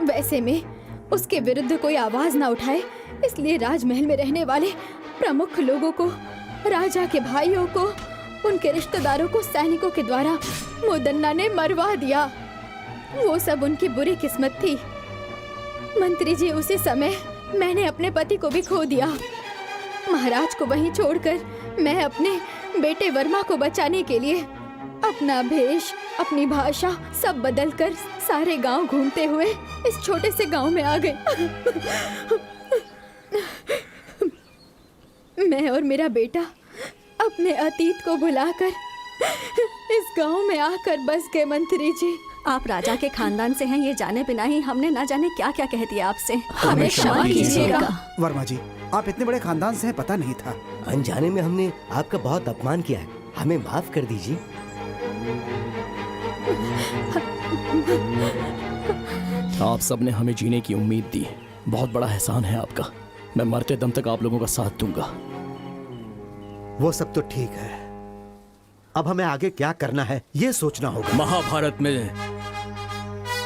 वैसे में उसके विरुद्ध कोई आवाज ना उठाए, इसलिए राजमहल में रहने वाले प्रमुख लोगों को, राजा के भाइयों को, उनके रिश्तेदारों को सैनिकों के द्वारा मुदन्ना ने मरवा दिया। वो सब उनकी बुरी किस्मत थी। मंत्री जी, उसी समय मैंने अपने पति को भी खो दिया। महाराज को वहीं छोड़कर मैं अपने बेटे वर्मा को बचाने के लिए अपना भेष, अपनी भाषा सब बदलकर सारे गांव घूमते हुए इस छोटे से गांव में आ गए। मैं और मेरा बेटा अपने अतीत को भुलाकर इस गांव में आकर बस गए। मंत्री जी, आप राजा के खानदान से हैं, ये जाने बिना ही हमने ना जाने क्या क्या कह दिया आपसे। हमें क्षमा कीजिएगा। वर्मा जी, आप इतने बड़े खानदान से हैं, पता नहीं था। अनजाने में हमने आपका बहुत अपमान किया है, हमें माफ कर दीजिए। आप सबने हमें जीने की उम्मीद दी, बहुत बड़ा एहसान है आपका। मैं मरते दम तक आप लोगों का साथ दूंगा। वो सब तो ठीक है, अब हमें आगे क्या करना है ये सोचना होगा। महाभारत में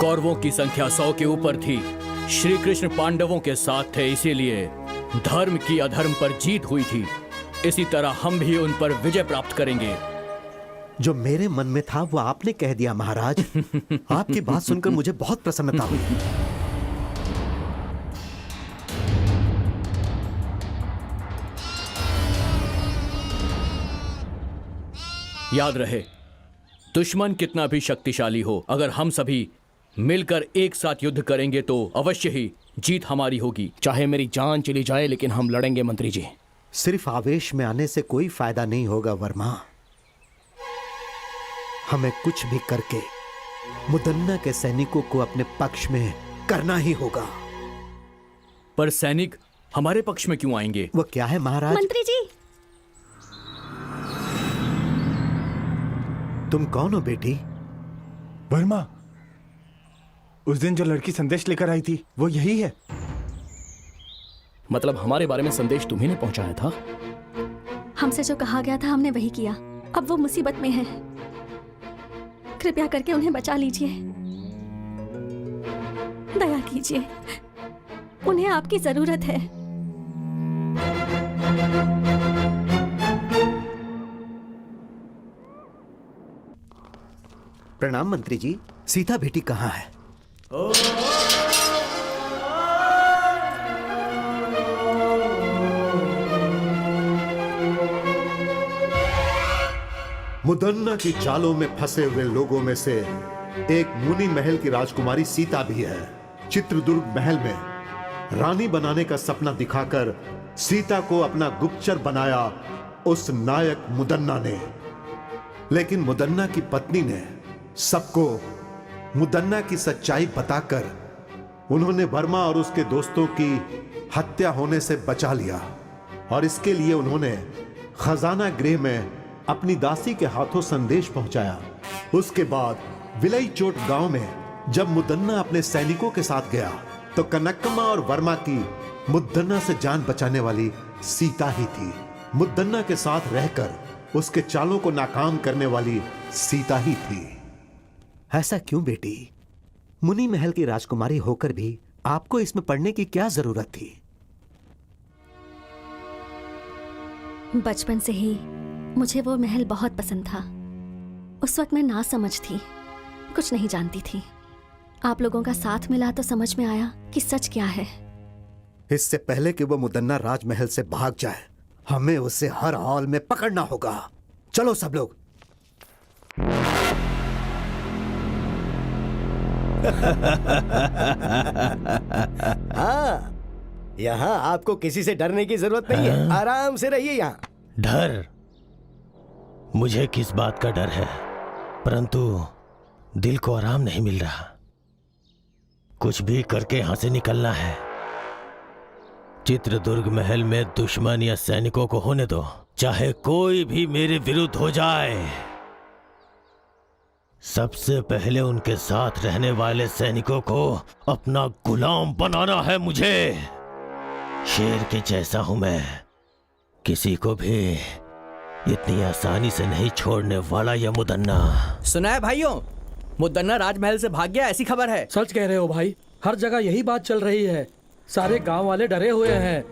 कौरवों की संख्या 100 के ऊपर थी। श्री कृष्ण पांडवों के साथ थे, इसीलिए धर्म की अधर्म पर जीत हुई थी। इसी तरह हम भी उन पर विजय प्राप्त करेंगे। जो मेरे मन में था वो आपने कह दिया महाराज। आपकी बात सुनकर मुझे बहुत प्रसन्नता हुई। याद रहे, दुश्मन कितना भी शक्तिशाली हो, अगर हम सभी मिलकर एक साथ युद्ध करेंगे तो अवश्य ही जीत हमारी होगी। चाहे मेरी जान चली जाए लेकिन हम लड़ेंगे मंत्री जी। सिर्फ आवेश में आने से कोई फायदा नहीं होगा वर्मा। हमें कुछ भी करके मुदन्ना के सैनिकों को अपने पक्ष में करना ही होगा। पर सैनिक हमारे पक्ष में क्यों आएंगे? वो क्या है महाराज? मंत्री जी, तुम कौन हो बेटी? वर्मा, उस दिन जो लड़की संदेश लेकर आई थी वो यही है। मतलब हमारे बारे में संदेश तुम्ही ने पहुंचाया था? हमसे जो कहा गया था हमने वही किया। अब वो मुसीबत में है, कृपया करके उन्हें बचा लीजिए। दया कीजिए, उन्हें आपकी जरूरत है। प्रणाम मंत्री जी। सीता बेटी कहाँ है? मुदन्ना की चालों में फंसे हुए लोगों में से एक मुनि महल की राजकुमारी सीता भी है। चित्रदुर्ग महल में रानी बनाने का सपना दिखाकर सीता को अपना गुप्तचर बनाया उस नायक मुदन्ना ने। लेकिन मुदन्ना की पत्नी ने सबको मुदन्ना की सच्चाई बताकर उन्होंने वर्मा और उसके दोस्तों की हत्या होने से बचा लिया। और इसके लिए उन्होंने खजाना गृह में अपनी दासी के हाथों संदेश पहुंचाया। उसके बाद विलई चोट गांव में जब मुदन्ना अपने सैनिकों के साथ गया तो कनकम्मा और वर्मा की मुदन्ना से जान बचाने वाली सीता ही थी। मुदन्ना के साथ रहकर उसके चालों को नाकाम करने वाली सीता ही थी। ऐसा क्यों बेटी? मुनि महल की राजकुमारी होकर भी आपको इसमें पढ़ने की क्या जरूरत थी? बचपन से ही मुझे वो महल बहुत पसंद था। उस वक्त मैं ना समझ थी, कुछ नहीं जानती थी। आप लोगों का साथ मिला तो समझ में आया कि सच क्या है। इससे पहले कि वो मुदन्ना राजमहल से भाग जाए, हमें उसे हर हाल में पकड़ना होगा। चलो सब लोग। हाँ, यहाँ आपको किसी से डरने की जरूरत नहीं है। आराम से रहिए यहाँ। डर? मुझे किस बात का डर है, परंतु दिल को आराम नहीं मिल रहा। कुछ भी करके यहां से निकलना है। चित्रदुर्ग महल में दुश्मन या सैनिकों को होने दो, चाहे कोई भी मेरे विरुद्ध हो जाए। सबसे पहले उनके साथ रहने वाले सैनिकों को अपना गुलाम बनाना है मुझे। शेर के जैसा हूं मैं, किसी को भी इतनी आसानी से नहीं छोड़ने वाला यह मुदन्ना। सुना है भाइयों, मुदन्ना राजमहल से भाग गया, ऐसी खबर है। सच कह रहे हो भाई, हर जगह यही बात चल रही है। सारे गांव वाले डरे हुए हैं।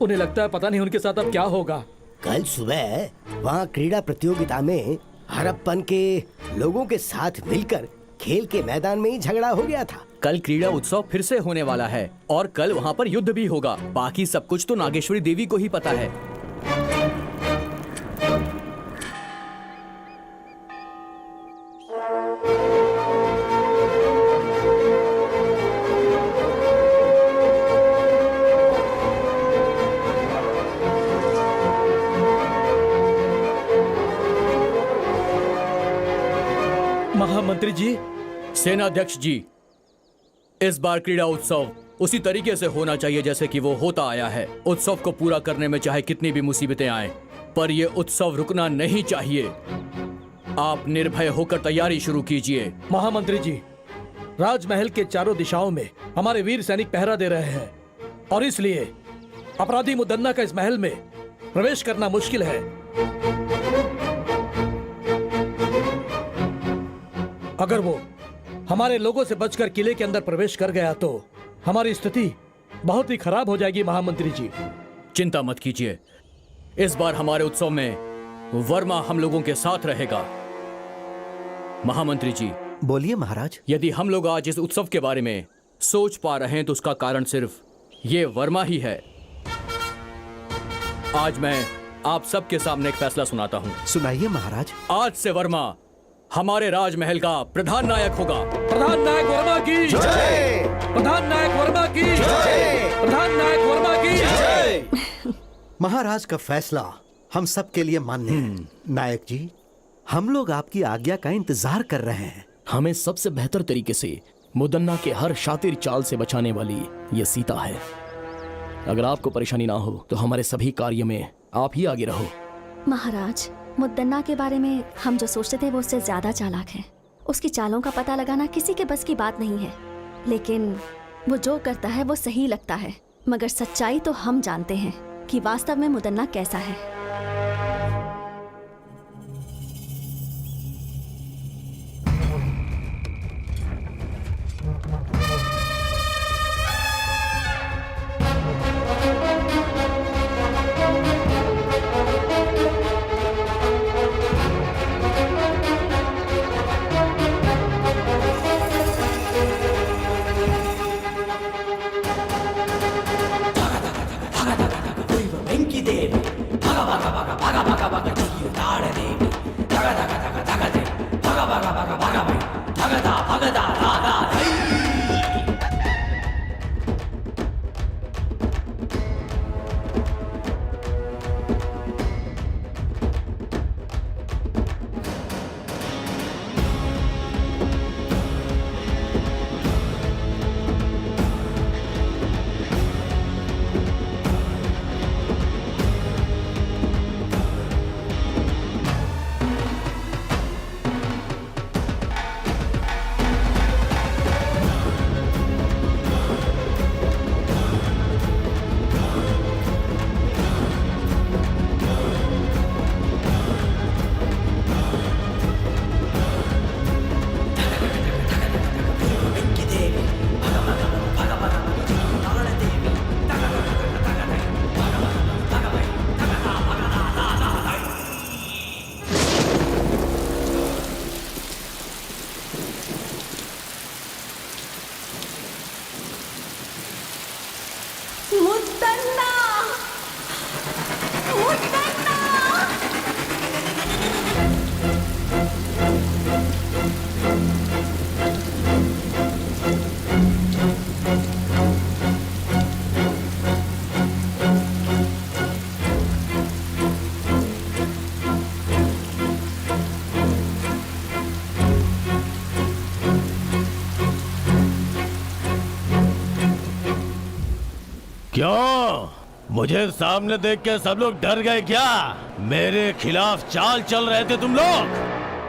उन्हें लगता है पता नहीं उनके साथ अब क्या होगा। कल सुबह वहाँ क्रीड़ा प्रतियोगिता में हड़प्पन के लोगों के साथ मिलकर खेल के मैदान में ही झगड़ा हो गया था। कल क्रीड़ा उत्सव फिर से होने वाला है और कल वहाँ पर युद्ध भी होगा। बाकी सब कुछ तो नागेश्वरी देवी को ही पता है। महामंत्री जी, सेनाध्यक्ष जी, इस बार क्रीड़ा उत्सव उसी तरीके से होना चाहिए जैसे कि वो होता आया है। उत्सव को पूरा करने में चाहे कितनी भी मुसीबतें आए, पर ये उत्सव रुकना नहीं चाहिए। आप निर्भय होकर तैयारी शुरू कीजिए। महामंत्री जी, राजमहल के चारों दिशाओं में हमारे वीर सैनिक पहरा दे रहे हैं और इसलिए अपराधी मुदन्ना का इस महल में प्रवेश करना मुश्किल है। अगर वो हमारे लोगों से बचकर किले के अंदर प्रवेश कर गया तो हमारी स्थिति बहुत ही खराब हो जाएगी। महामंत्री जी, चिंता मत कीजिए, इस बार हमारे उत्सव में वर्मा हम लोगों के साथ रहेगा। महामंत्री जी, बोलिए महाराज। यदि हम लोग आज इस उत्सव के बारे में सोच पा रहे हैं तो उसका कारण सिर्फ ये वर्मा ही है। आज मैं आप सबके सामने एक फैसला सुनाता हूँ। सुनाइए महाराज। आज से वर्मा हमारे राजमहल का प्रधान नायक होगा। प्रधान नायक वर्मा की जय। प्रधान नायक वर्मा की जय। प्रधान नायक वर्मा की जय। महाराज का फैसला हम सब के लिए मान्य है। नायक जी, हम लोग आपकी आज्ञा का इंतजार कर रहे हैं। हमें सबसे बेहतर तरीके से मुदन्ना के हर शातिर चाल से बचाने वाली ये सीता है। अगर आपको परेशानी ना हो तो हमारे सभी कार्य में आप ही आगे रहो। महाराज, मुद्दन्ना के बारे में हम जो सोचते थे वो उससे ज्यादा चालाक है। उसकी चालों का पता लगाना किसी के बस की बात नहीं है, लेकिन वो जो करता है वो सही लगता है। मगर सच्चाई तो हम जानते हैं कि वास्तव में मुदन्ना कैसा है। क्यों? मुझे सामने देख के सब लोग डर गए क्या? मेरे खिलाफ चाल चल रहे थे तुम लोग?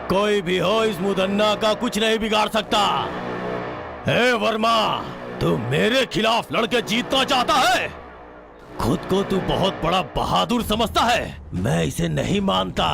कोई भी हो, इस मुदन्ना का कुछ नहीं बिगाड़ सकता। हे वर्मा, तू मेरे खिलाफ लड़के जीतना चाहता है? खुद को तू बहुत बड़ा बहादुर समझता है। मैं इसे नहीं मानता।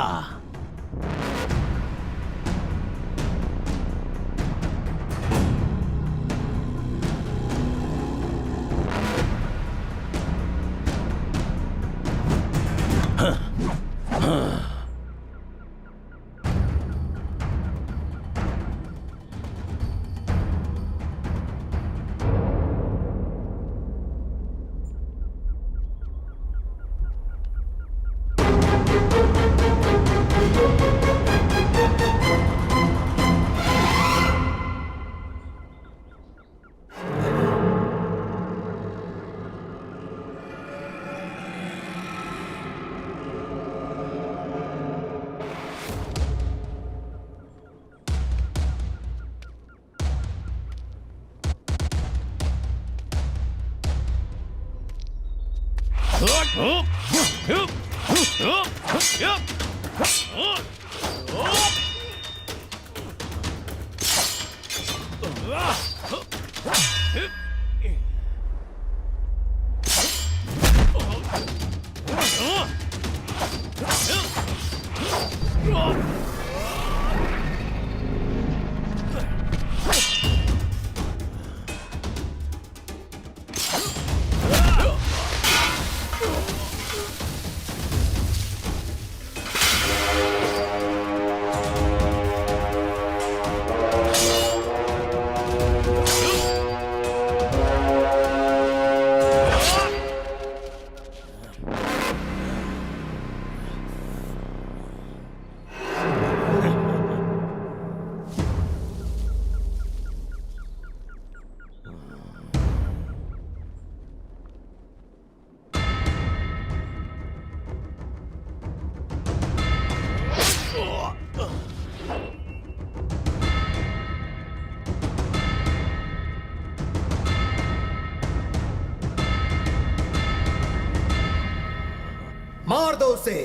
मार दो उसे।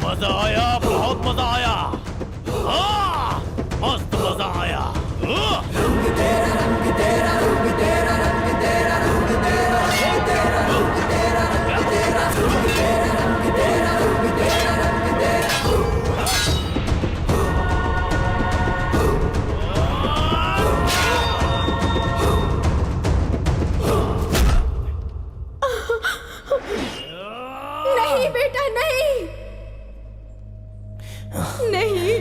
मजा आया, बहुत मजा आया। हाँ, मस्त मजा आया। नहीं बेटा, नहीं नहीं।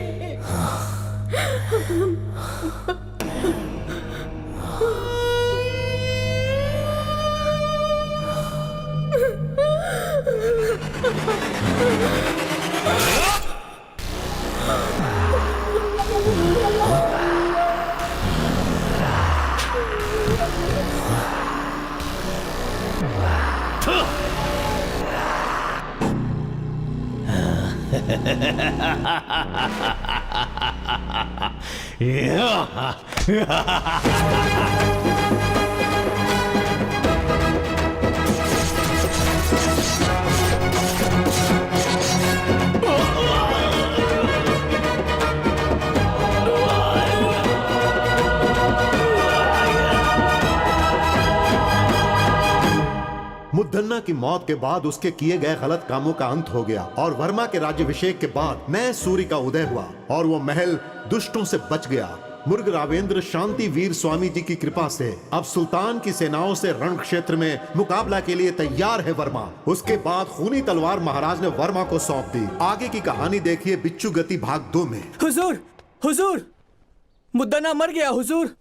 मुद्दन्ना की मौत के बाद उसके किए गए गलत कामों का अंत हो गया और वर्मा के राज्याभिषेक के बाद नए सूर्य का उदय हुआ और वो महल दुष्टों से बच गया। मुर्ग रावेंद्र शांति वीर स्वामी जी की कृपा से अब सुल्तान की सेनाओं से रण क्षेत्र में मुकाबला के लिए तैयार है वर्मा। उसके बाद खूनी तलवार महाराज ने वर्मा को सौंप दी। आगे की कहानी देखिए बिच्छू गति भाग 2 में। हुजूर, हुजूर, मुद्दन्ना मर गया हुजूर।